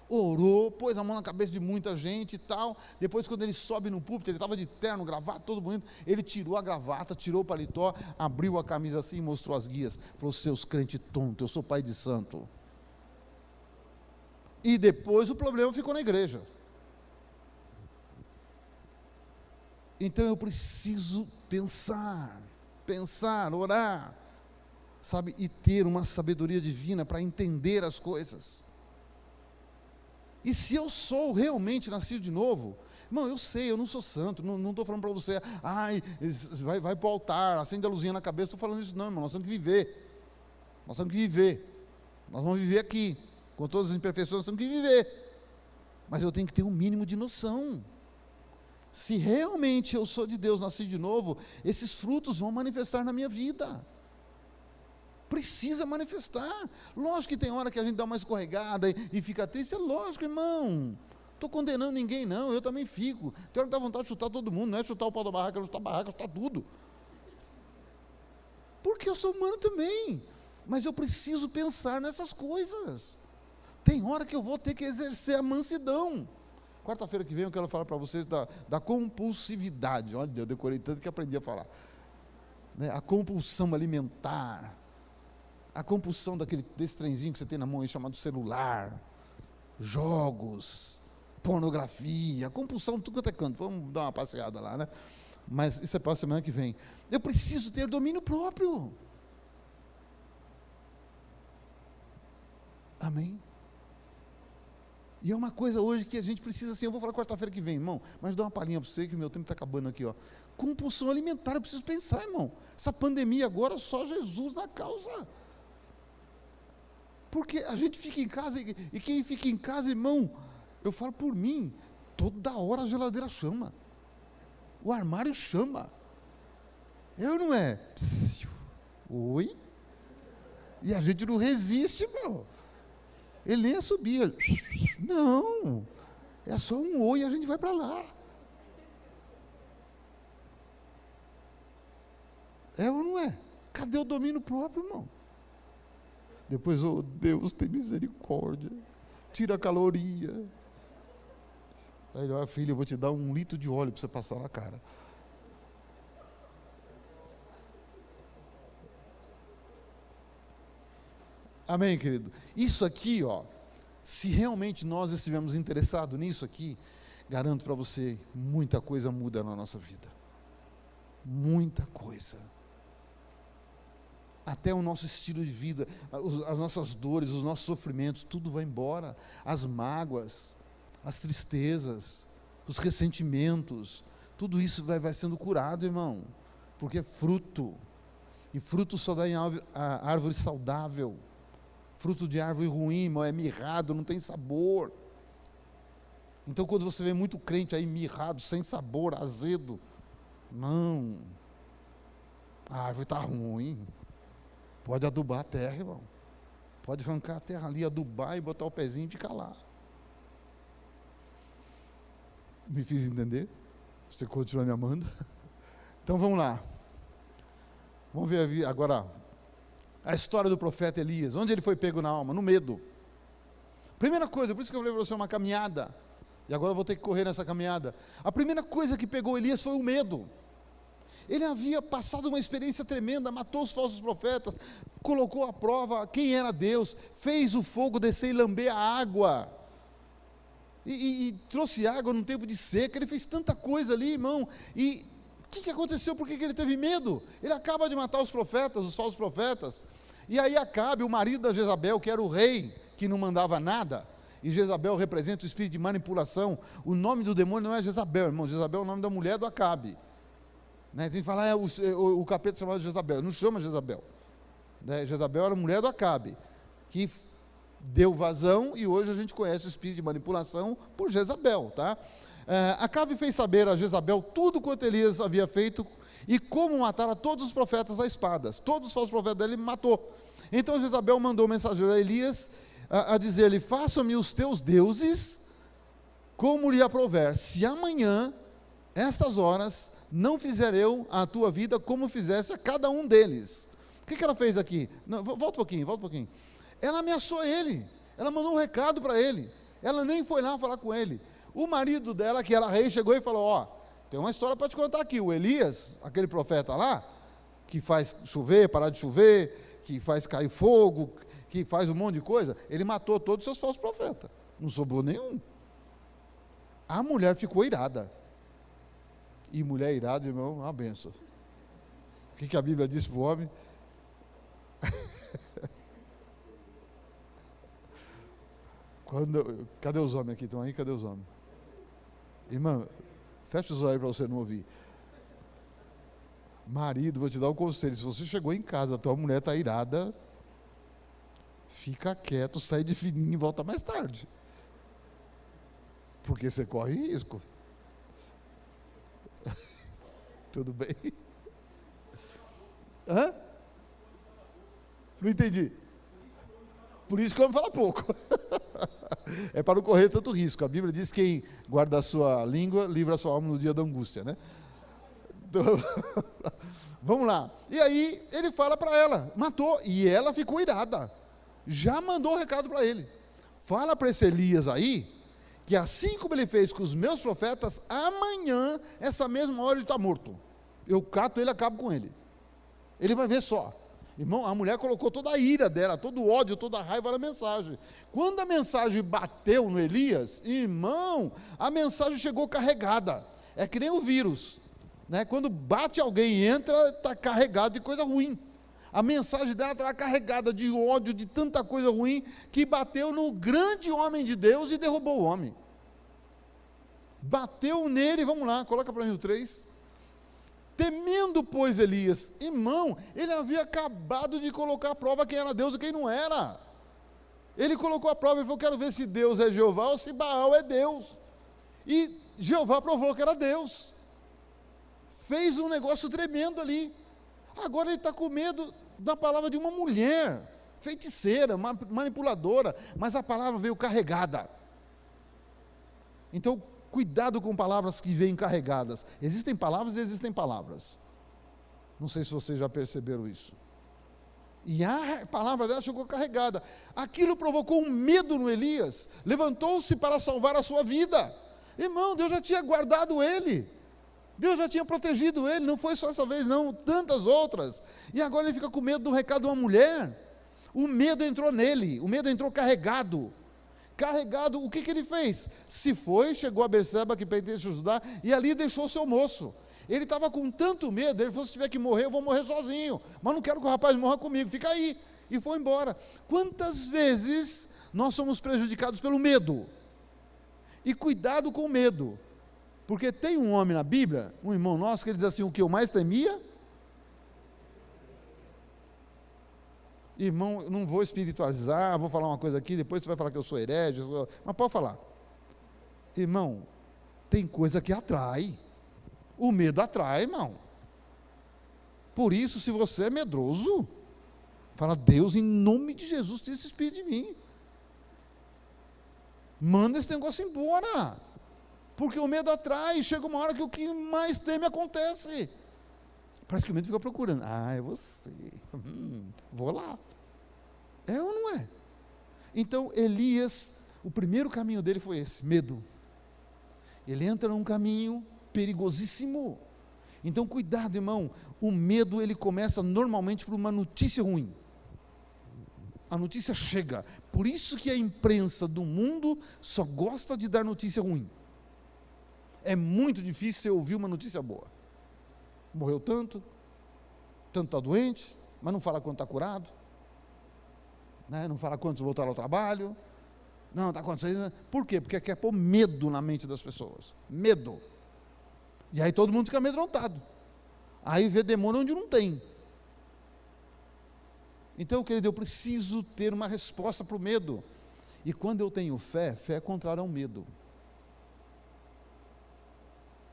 orou, pôs a mão na cabeça de muita gente e tal. Depois, quando ele sobe no púlpito, ele estava de terno, gravata, todo bonito, ele tirou a gravata, tirou o paletó, abriu a camisa assim e mostrou as guias. Falou, seus crentes tontos, eu sou pai de santo. E depois o problema ficou na igreja. Então eu preciso pensar, orar, sabe, e ter uma sabedoria divina para entender as coisas. E se eu sou realmente nascido de novo, irmão, eu sei, eu não sou santo, não estou falando para você, vai para o altar, acende a luzinha na cabeça, estou falando isso não, irmão, nós temos que viver, nós vamos viver aqui, com todas as imperfeições, nós temos que viver, mas eu tenho que ter um mínimo de noção. Se realmente eu sou de Deus, nasci de novo, esses frutos vão manifestar na minha vida. Precisa manifestar. Lógico que tem hora que a gente dá uma escorregada e fica triste, é lógico, irmão. Estou condenando ninguém não, eu também fico. Tem hora que dá vontade de chutar todo mundo, não é chutar o pau da barraca, é chutar a barraca, chutar tudo. Porque eu sou humano também, mas eu preciso pensar nessas coisas. Tem hora que eu vou ter que exercer a mansidão. Quarta-feira que vem eu quero falar para vocês da compulsividade. Olha, eu decorei tanto que aprendi a falar. A compulsão alimentar. A compulsão desse trenzinho que você tem na mão aí, chamado celular, jogos, pornografia, compulsão, tudo quanto é canto. Vamos dar uma passeada lá, né? Mas isso é para a semana que vem. Eu preciso ter domínio próprio. Amém? E é uma coisa hoje que a gente precisa, assim, eu vou falar quarta-feira que vem, irmão, mas dá uma palhinha para você que o meu tempo está acabando aqui, ó. Compulsão alimentar, eu preciso pensar, irmão. Essa pandemia agora, só Jesus na causa. Porque a gente fica em casa, e quem fica em casa, irmão, eu falo por mim, toda hora a geladeira chama. O armário chama. Eu não é? Oi? E a gente não resiste, meu. Ele nem subia. Não. É só um oi e a gente vai para lá. É ou não é? Cadê o domínio próprio, irmão? Depois, oh Deus, tem misericórdia. Tira a caloria. Aí ele, olha, filho, eu vou te dar 1 litro de óleo para você passar na cara. Amém, querido? Isso aqui, ó, se realmente nós estivermos interessados nisso aqui, garanto para você, muita coisa muda na nossa vida. Muita coisa. Até o nosso estilo de vida, as nossas dores, os nossos sofrimentos, tudo vai embora. As mágoas, as tristezas, os ressentimentos, tudo isso vai sendo curado, irmão, porque é fruto, e fruto só dá em árvore saudável. Fruto de árvore ruim, irmão, é mirrado, não tem sabor. Então quando você vê muito crente aí mirrado, sem sabor, azedo, não, a árvore está ruim. Pode adubar a terra, irmão, pode arrancar a terra ali, adubar e botar o pezinho e ficar lá. Me fiz entender? Você continua me amando? Então vamos lá. Vamos ver agora a história do profeta Elias. Onde ele foi pego na alma? No medo. Primeira coisa, por isso que eu falei para você, uma caminhada. E agora eu vou ter que correr nessa caminhada. A primeira coisa que pegou Elias foi o medo. Ele havia passado uma experiência tremenda, matou os falsos profetas, colocou à prova quem era Deus, fez o fogo descer e lamber a água. E trouxe água num tempo de seca. Ele fez tanta coisa ali, irmão. E o que aconteceu? Por que ele teve medo? Ele acaba de matar os profetas, os falsos profetas. E aí Acabe, o marido da Jezabel, que era o rei, que não mandava nada. E Jezabel representa o espírito de manipulação. O nome do demônio não é Jezabel, irmão. Jezabel é o nome da mulher do Acabe. Né? Tem que falar, o capeta chamado Jezabel. Não chama Jezabel. Né? Jezabel era a mulher do Acabe, que deu vazão, e hoje a gente conhece o espírito de manipulação por Jezabel, tá? Acabe fez saber a Jezabel tudo quanto Elias havia feito e como matar a todos os profetas a espadas. Todos os falsos profetas dele matou. Então Jezabel mandou o mensageiro a Elias a dizer-lhe: façam-me os teus deuses como lhe aprouver, se amanhã, estas horas, não fizer eu a tua vida como fizesse a cada um deles. O que ela fez aqui? Não, volta um pouquinho. Ela ameaçou ele, ela mandou um recado para ele, ela nem foi lá falar com ele. O marido dela, que era rei, chegou e falou: ó, tem uma história para te contar aqui. O Elias, aquele profeta lá, que faz chover, parar de chover, que faz cair fogo, que faz um monte de coisa, ele matou todos os seus falsos profetas, não sobrou nenhum. A mulher ficou irada. E mulher irada, irmão, é uma benção. O que a Bíblia diz para o homem? Cadê os homens aqui? Estão aí? Cadê os homens? Irmã, fecha os olhos para você não ouvir. Marido, vou te dar um conselho: se você chegou em casa, a tua mulher está irada, fica quieto, sai de fininho e volta mais tarde, porque você corre risco. Tudo bem? Hã? Não entendi. Por isso que eu vou falar pouco. É para não correr tanto risco. A Bíblia diz que quem guarda a sua língua, livra a sua alma no dia da angústia, né? Então, vamos lá. E aí, ele fala para ela, matou, e ela ficou irada. Já mandou o recado para ele. Fala para esse Elias aí, que assim como ele fez com os meus profetas, amanhã, essa mesma hora, ele está morto. Eu cato ele e acabo com ele. Ele vai ver só. Irmão, a mulher colocou toda a ira dela, todo o ódio, toda a raiva na mensagem. Quando a mensagem bateu no Elias, irmão, a mensagem chegou carregada. É que nem o vírus, né? Quando bate alguém e entra, está carregado de coisa ruim. A mensagem dela estava carregada de ódio, de tanta coisa ruim, que bateu no grande homem de Deus e derrubou o homem. Bateu nele, vamos lá, coloca para mim o 3. Temendo, pois, Elias, irmão, ele havia acabado de colocar à prova quem era Deus e quem não era. Ele colocou a prova e falou: quero ver se Deus é Jeová ou se Baal é Deus. E Jeová provou que era Deus. Fez um negócio tremendo ali. Agora ele está com medo da palavra de uma mulher, feiticeira, manipuladora, mas a palavra veio carregada. Então, cuidado com palavras que vêm carregadas. Existem palavras e existem palavras. Não sei se vocês já perceberam isso. E a palavra dela chegou carregada. Aquilo provocou um medo no Elias. Levantou-se para salvar a sua vida. Irmão, Deus já tinha guardado ele. Deus já tinha protegido ele. Não foi só essa vez não, tantas outras. E agora ele fica com medo do recado de uma mulher. O medo entrou nele. O medo entrou carregado. Carregado, o que ele fez? Se foi, chegou a Berseba, que pertence a Judá, e ali deixou o seu moço. Ele estava com tanto medo, ele falou: se tiver que morrer, eu vou morrer sozinho, mas não quero que o rapaz morra comigo, fica aí. E foi embora. Quantas vezes nós somos prejudicados pelo medo? E cuidado com o medo, porque tem um homem na Bíblia, um irmão nosso, que ele diz assim: o que eu mais temia? Irmão, não vou espiritualizar, vou falar uma coisa aqui, depois você vai falar que eu sou herege, mas pode falar. Irmão, tem coisa que atrai. O medo atrai, irmão. Por isso, se você é medroso, fala: Deus, em nome de Jesus, tira esse espírito de mim. Manda esse negócio embora. Porque o medo atrai, chega uma hora que o que mais teme acontece. Parece que o medo fica procurando. Ah, é você. Vou lá. É ou não é? Então, Elias, o primeiro caminho dele foi esse, medo. Ele entra num caminho perigosíssimo. Então, cuidado, irmão. O medo, ele começa normalmente por uma notícia ruim. A notícia chega. Por isso que a imprensa do mundo só gosta de dar notícia ruim. É muito difícil você ouvir uma notícia boa. Morreu tanto está doente, mas não fala quanto está curado, né? Não fala quantos voltaram ao trabalho, não, está acontecendo. Por quê? Porque quer pôr medo na mente das pessoas, medo, e aí todo mundo fica amedrontado, aí vê demônio onde não tem. Então, querido, eu preciso ter uma resposta para o medo, e quando eu tenho fé, fé é contrária ao medo.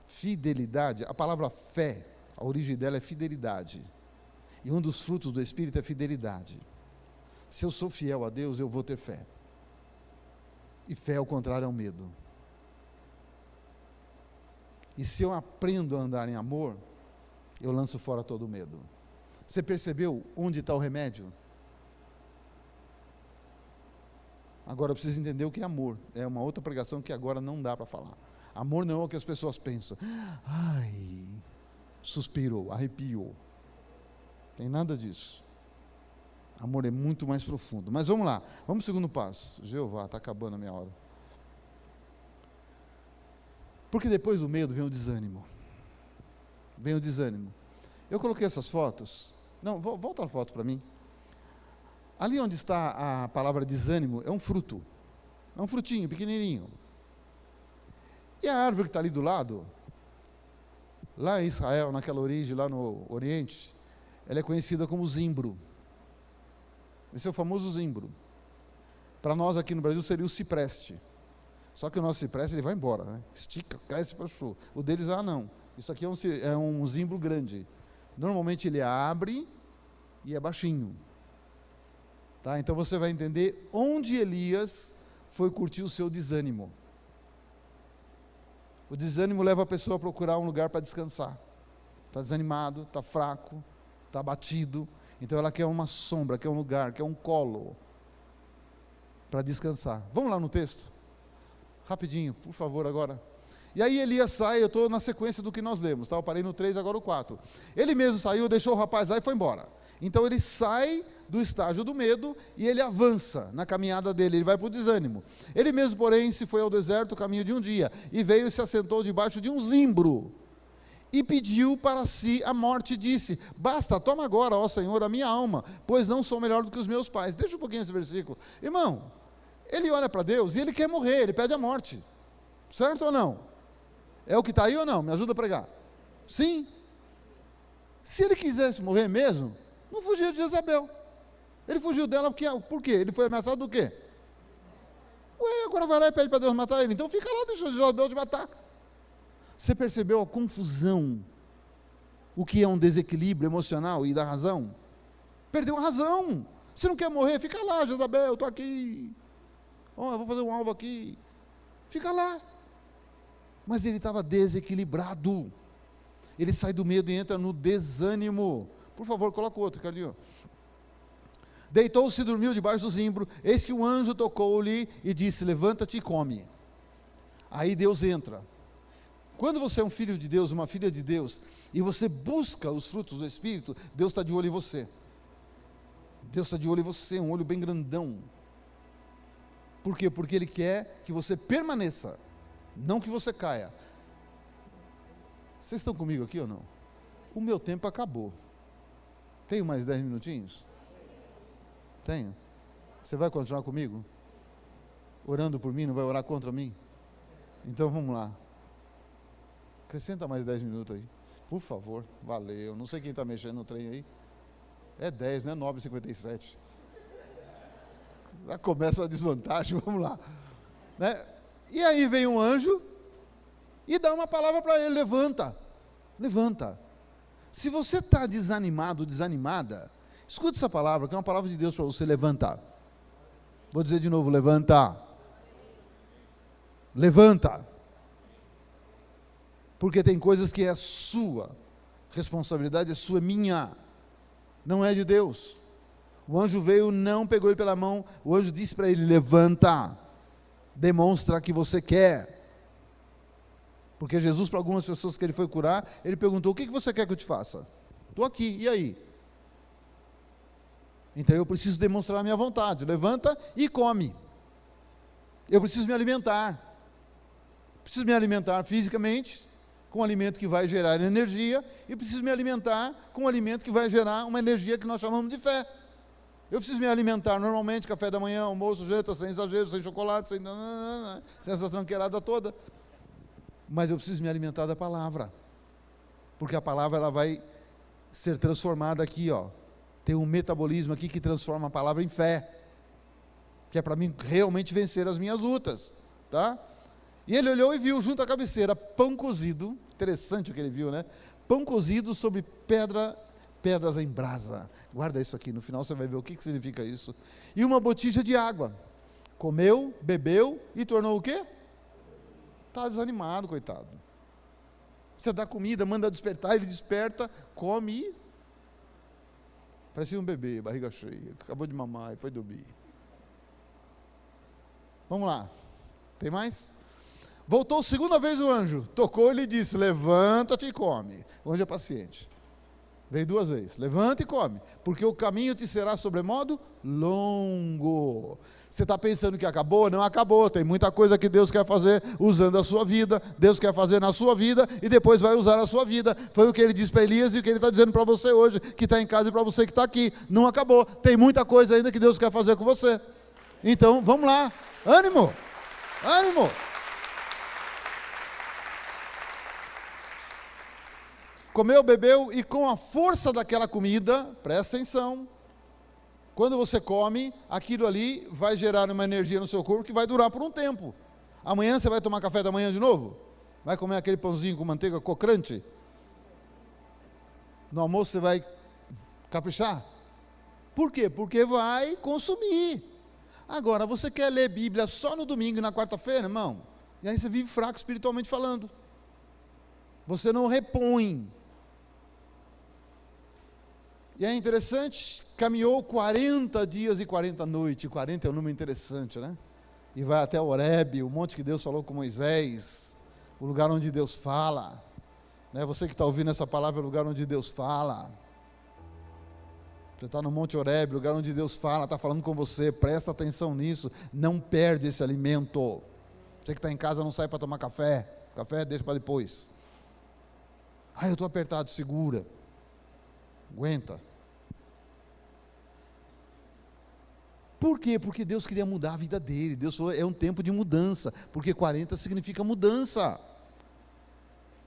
Fidelidade, a palavra fé, a origem dela é fidelidade. E um dos frutos do Espírito é fidelidade. Se eu sou fiel a Deus, eu vou ter fé. E fé, ao contrário, é o medo. E se eu aprendo a andar em amor, eu lanço fora todo o medo. Você percebeu onde está o remédio? Agora eu preciso entender o que é amor. É uma outra pregação que agora não dá para falar. Amor não é o que as pessoas pensam. Ai, suspirou, arrepiou. Tem nada disso. Amor é muito mais profundo. Mas vamos lá, vamos ao segundo passo. Jeová, está acabando a minha hora. Porque depois do medo vem o desânimo. Vem o desânimo. Eu coloquei essas fotos. Não, volta a foto para mim. Ali onde está a palavra desânimo, é um fruto. É um frutinho, pequenininho. E a árvore que está ali do lado, lá em Israel, naquela origem, lá no Oriente, ela é conhecida como zimbro. Esse é o famoso zimbro. Para nós aqui no Brasil seria o cipreste. Só que o nosso cipreste, ele vai embora, né? Estica, cresce para show. O deles, não. Isso aqui é um zimbro grande. Normalmente ele abre e é baixinho. Tá? Então você vai entender onde Elias foi curtir o seu desânimo. O desânimo leva a pessoa a procurar um lugar para descansar. Está desanimado, está fraco, está abatido. Então ela quer uma sombra, quer um lugar, quer um colo para descansar. Vamos lá no texto? Rapidinho, por favor, agora. E aí Elias sai, eu estou na sequência do que nós lemos, tá? Eu parei no 3, agora o 4. Ele mesmo saiu, deixou o rapaz lá e foi embora. Então ele sai do estágio do medo e ele avança na caminhada dele, ele vai para o desânimo. Ele mesmo, porém, se foi ao deserto o caminho de um dia, e veio e se assentou debaixo de um zimbro, e pediu para si a morte, e disse: basta, toma agora, ó Senhor, a minha alma, pois não sou melhor do que os meus pais. Deixa um pouquinho esse versículo. Irmão, ele olha para Deus e ele quer morrer, ele pede a morte. Certo ou não? É o que está aí ou não? Me ajuda a pregar. Sim. Se ele quisesse morrer mesmo, não fugia de Jezabel. Ele fugiu dela por quê? Ele foi ameaçado do quê? Ué, agora vai lá e pede para Deus matar ele. Então fica lá, deixa Jezabel te matar. Você percebeu a confusão? O que é um desequilíbrio emocional e da razão? Perdeu a razão. Se não quer morrer, fica lá, Jezabel, eu estou aqui. Eu vou fazer um alvo aqui. Fica lá. Mas ele estava desequilibrado. Ele sai do medo e entra no desânimo. Por favor, coloca o outro, Carlinhos. Deitou-se e dormiu debaixo do zimbro. Eis que um anjo tocou-lhe e disse: levanta-te e come. Aí Deus entra. Quando você é um filho de Deus, uma filha de Deus, e você busca os frutos do Espírito, Deus está de olho em você. Deus está de olho em você, um olho bem grandão. Por quê? Porque Ele quer que você permaneça, não que você caia. Vocês estão comigo aqui ou não? O meu tempo acabou. Tenho mais 10 minutinhos? Tenho. Você vai continuar comigo? Orando por mim, não vai orar contra mim? Então vamos lá. Acrescenta mais 10 minutos aí. Por favor, valeu. Não sei quem está mexendo no trem aí. É 10, não é 9h57. Já começa a desvantagem, vamos lá. Né? E aí vem um anjo e dá uma palavra para ele: levanta, levanta. Se você está desanimado, desanimada, escute essa palavra, que é uma palavra de Deus para você: levantar. Vou dizer de novo: levanta. Levanta. Porque tem coisas que é sua responsabilidade, é sua, é minha, não é de Deus. O anjo veio, não pegou ele pela mão, o anjo disse para ele: levanta, demonstra que você quer. Porque Jesus, para algumas pessoas que ele foi curar, ele perguntou: o que você quer que eu te faça? Estou aqui, e aí? Então eu preciso demonstrar a minha vontade. Levanta e come. Eu preciso me alimentar. Preciso me alimentar fisicamente, com um alimento que vai gerar energia, e preciso me alimentar com um alimento que vai gerar uma energia que nós chamamos de fé. Eu preciso me alimentar normalmente, café da manhã, almoço, janta, sem exagero, sem chocolate, sem essa tranqueirada toda. Mas eu preciso me alimentar da palavra, porque a palavra ela vai ser transformada aqui, ó. Tem um metabolismo aqui que transforma a palavra em fé, que é para mim realmente vencer as minhas lutas, tá? E ele olhou e viu junto à cabeceira pão cozido, interessante o que ele viu, né? Pão cozido sobre pedras em brasa. Guarda isso aqui, no final você vai ver o que significa isso. E uma botija de água. Comeu, bebeu e tornou o quê? Está desanimado, coitado. Você dá comida, manda despertar, ele desperta, come e parecia um bebê, barriga cheia, acabou de mamar e foi dormir. Vamos lá, tem mais? Voltou segunda vez o anjo, tocou e lhe disse: levanta-te e come. O anjo é paciente. Veio duas vezes: levanta e come, porque o caminho te será sobremodo longo. Você está pensando que acabou? Não acabou, tem muita coisa que Deus quer fazer usando a sua vida, Deus quer fazer na sua vida, e depois vai usar a sua vida. Foi o que ele disse para Elias e o que ele está dizendo para você hoje, que está em casa, e para você que está aqui. Não acabou, tem muita coisa ainda que Deus quer fazer com você. Então, vamos lá, ânimo, ânimo. Comeu, bebeu, e com a força daquela comida, presta atenção, quando você come, aquilo ali vai gerar uma energia no seu corpo que vai durar por um tempo. Amanhã você vai tomar café da manhã de novo? Vai comer aquele pãozinho com manteiga crocante? No almoço você vai caprichar? Por quê? Porque vai consumir. Agora, você quer ler Bíblia só no domingo e na quarta-feira, irmão? E aí você vive fraco espiritualmente falando. Você não repõe. E é interessante, caminhou 40 dias e 40 noites, 40 é um número interessante, né? E vai até Horebe, o monte que Deus falou com Moisés, o lugar onde Deus fala, né? Você que está ouvindo essa palavra, é o lugar onde Deus fala. Você está no Monte Horebe, lugar onde Deus fala, está falando com você, presta atenção nisso, não perde esse alimento. Você que está em casa não sai para tomar café, café deixa para depois. Eu estou apertado, segura, aguenta. Por quê? Porque Deus queria mudar a vida dele. Deus falou, é um tempo de mudança, porque 40 significa mudança.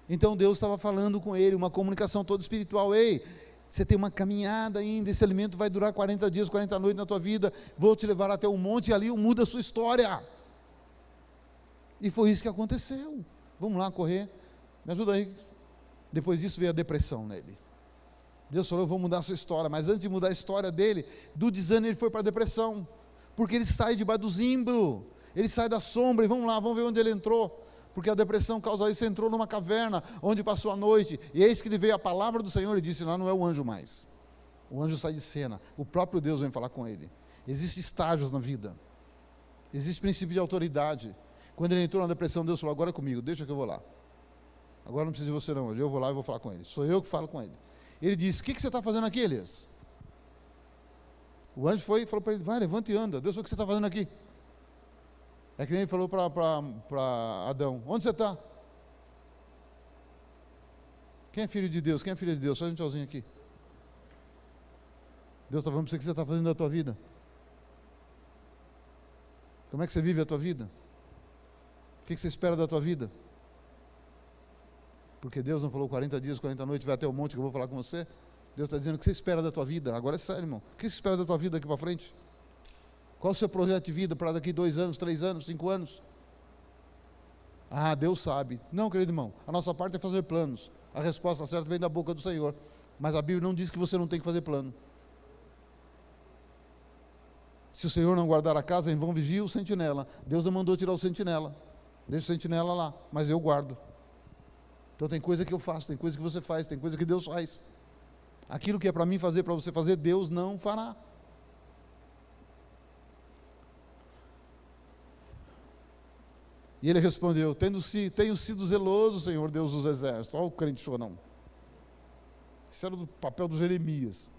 Então Deus estava falando com ele, uma comunicação toda espiritual. Ei, você tem uma caminhada ainda, esse alimento vai durar 40 dias, 40 noites na tua vida, vou te levar até um monte e ali muda a sua história. E foi isso que aconteceu. Vamos lá correr, me ajuda aí. Depois disso veio a depressão nele. Deus falou, eu vou mudar a sua história, mas antes de mudar a história dele, do desânimo ele foi para a depressão, porque ele sai debaixo do zimbro, ele sai da sombra, e vamos lá, vamos ver onde ele entrou, porque a depressão causa isso. Entrou numa caverna, onde passou a noite, e eis que lhe veio a palavra do Senhor, e disse, lá não é o anjo mais, o anjo sai de cena, o próprio Deus vem falar com ele. Existem estágios na vida, existe princípio de autoridade. Quando ele entrou na depressão, Deus falou, agora é comigo, deixa que eu vou lá, agora não precisa de você não, hoje eu vou lá e vou falar com ele, sou eu que falo com ele. Ele disse, o que você está fazendo aqui, Elias? O anjo foi e falou para ele, vai, levanta e anda. Deus falou, o que você está fazendo aqui? É que nem ele falou para Adão, onde você está? Quem é filho de Deus? Quem é filha de Deus? Só a gente sozinho aqui. Deus está falando para você o que você está fazendo da tua vida. Como é que você vive a tua vida? O que você espera da tua vida? Porque Deus não falou 40 dias, 40 noites, vai até o monte que eu vou falar com você. Deus está dizendo o que você espera da tua vida. Agora é sério, irmão. O que você espera da tua vida daqui para frente? Qual o seu projeto de vida para daqui 2 anos, 3 anos, 5 anos? Deus sabe. Não, querido irmão, a nossa parte é fazer planos. A resposta certa vem da boca do Senhor. Mas a Bíblia não diz que você não tem que fazer plano. Se o Senhor não guardar a casa, em vão vigia o sentinela. Deus não mandou tirar o sentinela. Deixa o sentinela lá, mas eu guardo. Então tem coisa que eu faço, tem coisa que você faz, tem coisa que Deus faz. Aquilo que é para mim fazer, para você fazer, Deus não fará. E ele respondeu, tenho sido zeloso, Senhor Deus dos exércitos. Olha o crente chorão. Isso era do papel do Jeremias.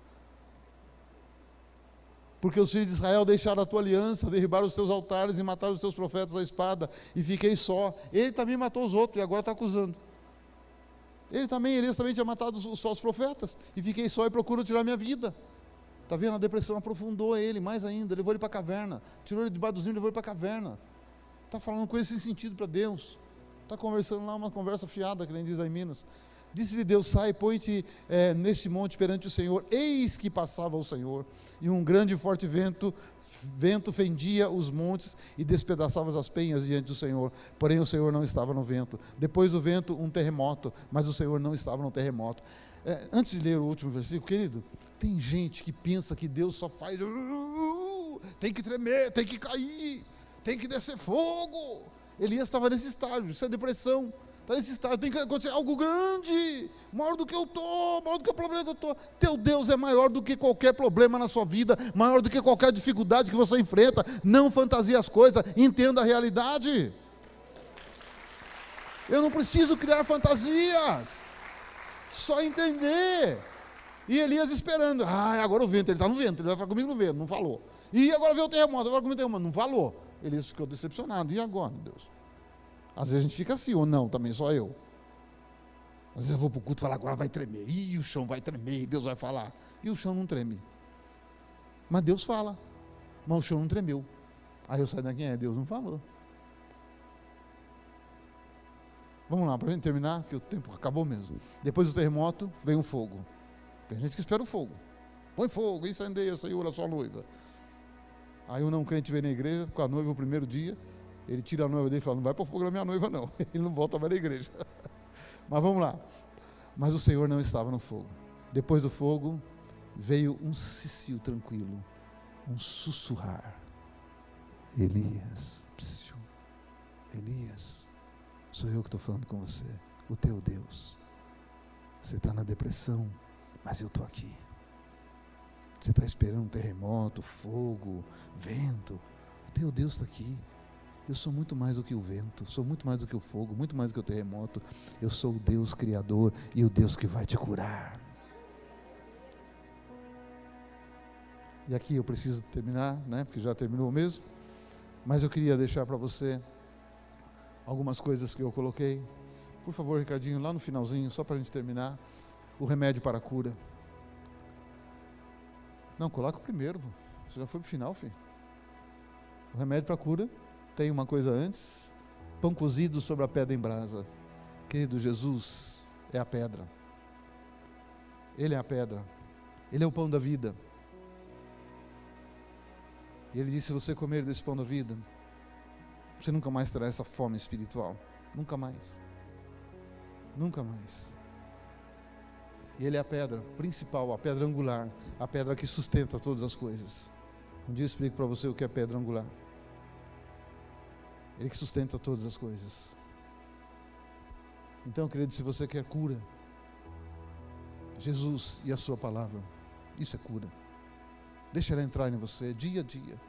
Porque os filhos de Israel deixaram a tua aliança, derribaram os teus altares e mataram os teus profetas à espada, e fiquei só. Ele também matou os outros e agora está acusando. Elias também tinha matado só os profetas, e fiquei só e procuro tirar minha vida. Está vendo? A depressão aprofundou ele mais ainda, levou ele para a caverna, tirou ele debaixo do zimbro e levou ele para a caverna. Está falando coisa sem sentido para Deus, está conversando lá uma conversa fiada, que nem diz aí em Minas. Disse-lhe Deus, sai, põe-te neste monte perante o Senhor. Eis que passava o Senhor, e um grande e forte vento fendia os montes e despedaçava as penhas diante do Senhor, porém o Senhor não estava no vento. Depois do vento um terremoto, mas o Senhor não estava no terremoto. Antes de ler o último versículo, querido, tem gente que pensa que Deus só faz, tem que tremer, tem que cair, tem que descer fogo. Elias estava nesse estágio, isso é depressão. Está nesse estado, tem que acontecer algo grande, maior do que eu estou, maior do que o problema que eu estou. Teu Deus é maior do que qualquer problema na sua vida, maior do que qualquer dificuldade que você enfrenta. Não fantasie as coisas, entenda a realidade. Eu não preciso criar fantasias, só entender. E Elias esperando, agora o vento, ele está no vento, ele vai falar comigo no vento, não falou. E agora veio o terremoto, agora comigo o terremoto, não falou. Elias ficou decepcionado, e agora, Deus? Às vezes a gente fica assim, ou não, também só eu. Às vezes eu vou para o culto e falo, agora vai tremer, e o chão vai tremer, e Deus vai falar, e o chão não treme. Mas Deus fala, mas o chão não tremeu. Aí eu saio daqui, Deus não falou. Vamos lá, para a gente terminar, que o tempo acabou mesmo. Depois do terremoto, vem o fogo. Tem gente que espera o fogo. Põe fogo, incendeia, Senhor, a sua noiva. Aí o não crente vem na igreja, com a noiva o primeiro dia, ele tira a noiva dele e fala, não vai pôr fogo na minha noiva não. Ele não volta mais na igreja. Mas vamos lá. Mas o Senhor não estava no fogo. Depois do fogo, veio um cicio tranquilo, um sussurrar. Elias, Elias, sou eu que estou falando com você, o teu Deus. Você está na depressão, mas eu estou aqui. Você está esperando um terremoto, fogo, vento. O teu Deus está aqui. Eu sou muito mais do que o vento, sou muito mais do que o fogo, muito mais do que o terremoto. Eu sou o Deus Criador e o Deus que vai te curar. E aqui eu preciso terminar, né? Porque já terminou mesmo. Mas eu queria deixar para você algumas coisas que eu coloquei. Por favor, Ricardinho, lá no finalzinho, só para a gente terminar. O remédio para a cura. Não, coloca o primeiro. Você já foi para o final, filho. O remédio para a cura tem uma coisa antes. Pão cozido sobre a pedra em brasa. Querido, Jesus é a pedra. Ele é a pedra. Ele é o pão da vida. E ele disse: se você comer desse pão da vida, você nunca mais terá essa fome espiritual. Nunca mais. Nunca mais. E ele é a pedra principal, a pedra angular, a pedra que sustenta todas as coisas. Um dia eu explico para você o que é pedra angular. Ele que sustenta todas as coisas. Então, querido, se você quer cura, Jesus e a sua palavra, isso é cura. Deixa ela entrar em você, dia a dia.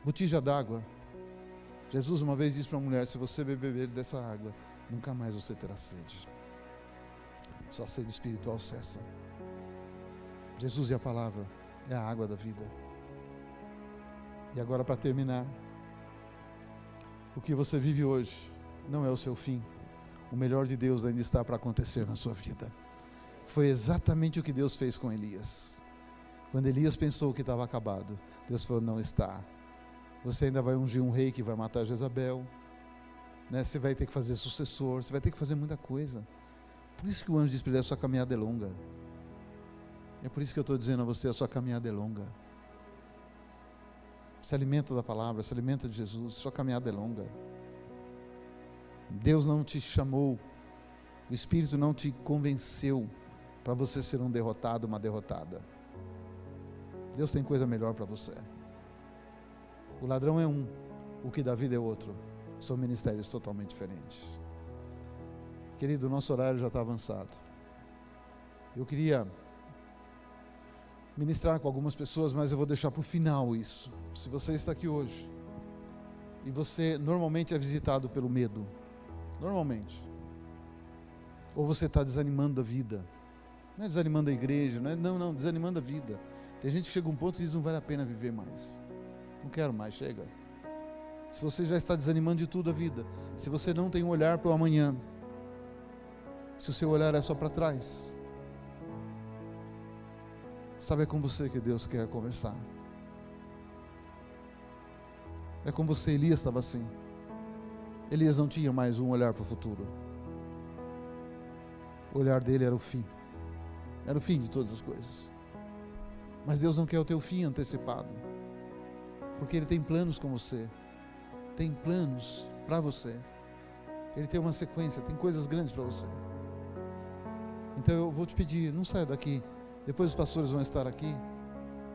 Botija d'água. Jesus uma vez disse para a mulher: se você beber dessa água, nunca mais você terá sede. Só a sede espiritual cessa. Jesus e a palavra é a água da vida. E agora, para terminar, o que você vive hoje não é o seu fim. O melhor de Deus ainda está para acontecer na sua vida. Foi exatamente o que Deus fez com Elias. Quando Elias pensou que estava acabado, Deus falou: não está. Você ainda vai ungir um rei que vai matar Jezabel, né? Você vai ter que fazer sucessor, você vai ter que fazer muita coisa. Por isso que o anjo disse para ele: a sua caminhada é longa. É por isso que eu estou dizendo a você: a sua caminhada é longa. Se alimenta da palavra, se alimenta de Jesus, sua caminhada é longa. Deus não te chamou, o Espírito não te convenceu para você ser um derrotado, uma derrotada. Deus tem coisa melhor para você. O ladrão é um, o que dá vida é outro. São ministérios totalmente diferentes. Querido, o nosso horário já está avançado. Eu queria ministrar com algumas pessoas, mas eu vou deixar para o final isso. Se você está aqui hoje e você normalmente é visitado pelo medo, normalmente, ou você está desanimando da vida, não é desanimando a igreja, não, desanimando a vida. Tem gente que chega a um ponto e diz: não vale a pena viver mais, não quero mais, chega. Se você já está desanimando de tudo a vida, se você não tem um olhar para o amanhã, se o seu olhar é só para trás, sabe, é com você que Deus quer conversar. É com você. Elias estava assim. Elias não tinha mais um olhar para o futuro. O olhar dele era o fim. Era o fim de todas as coisas. Mas Deus não quer o teu fim antecipado, porque Ele tem planos com você. Tem planos para você. Ele tem uma sequência, tem coisas grandes para você. Então eu vou te pedir: não saia daqui. Depois os pastores vão estar aqui.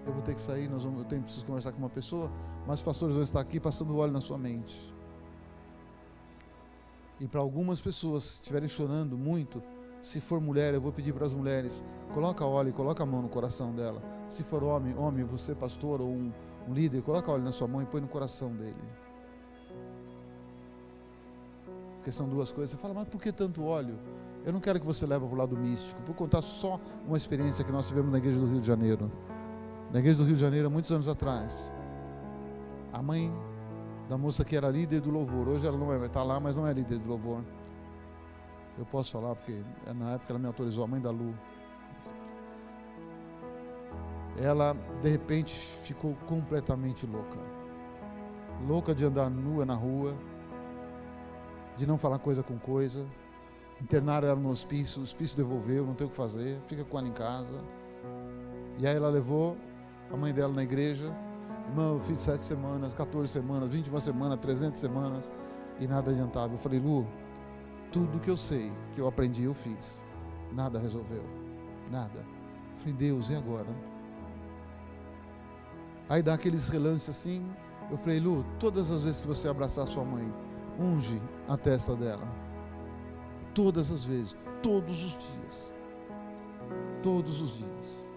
Eu vou ter que sair, eu preciso conversar com uma pessoa, mas os pastores vão estar aqui passando óleo na sua mente. E para algumas pessoas, se estiverem chorando muito, se for mulher, eu vou pedir para as mulheres: coloca óleo e coloca a mão no coração dela. Se for homem, você pastor ou um líder, coloca óleo na sua mão e põe no coração dele. Porque são duas coisas. Você fala: mas por que tanto óleo? Eu não quero que você leve para o lado místico. Vou contar só uma experiência que nós tivemos na igreja do Rio de Janeiro. Na igreja do Rio de Janeiro, há muitos anos atrás, a mãe da moça que era líder do louvor, hoje ela não está lá, mas não é líder do louvor. Eu posso falar porque na época ela me autorizou, a mãe da Lu. Ela de repente ficou completamente louca. Louca de andar nua na rua, de não falar coisa com coisa. Internaram ela no hospício, o hospício devolveu, não tem o que fazer, fica com ela em casa. E aí ela levou a mãe dela na igreja. Irmão, eu fiz 7 semanas, 14 semanas, 21 semanas, 300 semanas e nada adiantava. Eu falei: Lu, tudo que eu sei, que eu aprendi, eu fiz. Nada resolveu, nada. Eu falei: Deus, e agora? Aí dá aqueles relances assim. Eu falei: Lu, todas as vezes que você abraçar sua mãe, unge a testa dela. Todas as vezes, todos os dias. Todos os dias.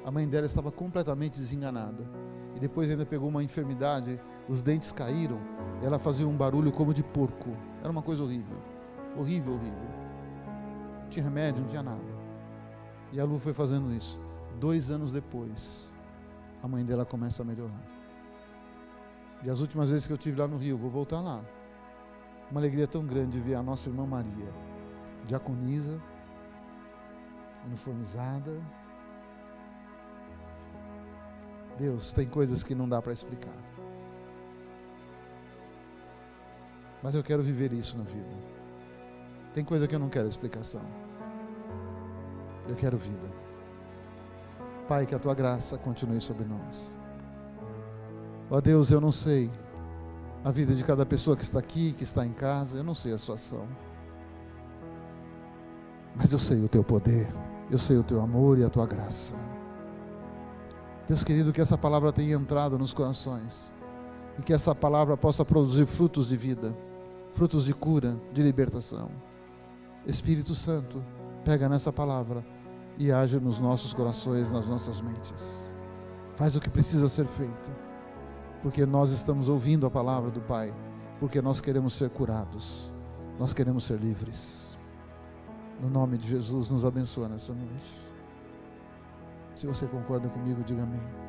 A mãe dela estava completamente desenganada. E depois ainda pegou uma enfermidade, os dentes caíram, ela fazia um barulho como de porco. Era uma coisa horrível. Horrível, horrível. Não tinha remédio, não tinha nada. E a Lu foi fazendo isso. 2 anos depois, a mãe dela começa a melhorar. E as últimas vezes que eu estive lá no Rio, vou voltar lá. Uma alegria tão grande ver a nossa irmã Maria, diaconisa, uniformizada. Deus, tem coisas que não dá para explicar. Mas eu quero viver isso na vida. Tem coisa que eu não quero explicação. Eu quero vida. Pai, que a tua graça continue sobre nós. Ó Deus, eu não sei a vida de cada pessoa que está aqui, que está em casa, eu não sei a situação. Mas eu sei o teu poder, eu sei o teu amor e a tua graça. Deus querido, que essa palavra tenha entrado nos corações e que essa palavra possa produzir frutos de vida, frutos de cura, de libertação. Espírito Santo, pega nessa palavra e age nos nossos corações, nas nossas mentes. Faz o que precisa ser feito, porque nós estamos ouvindo a palavra do Pai, porque nós queremos ser curados, nós queremos ser livres. No nome de Jesus, nos abençoa nessa noite. Se você concorda comigo, diga amém.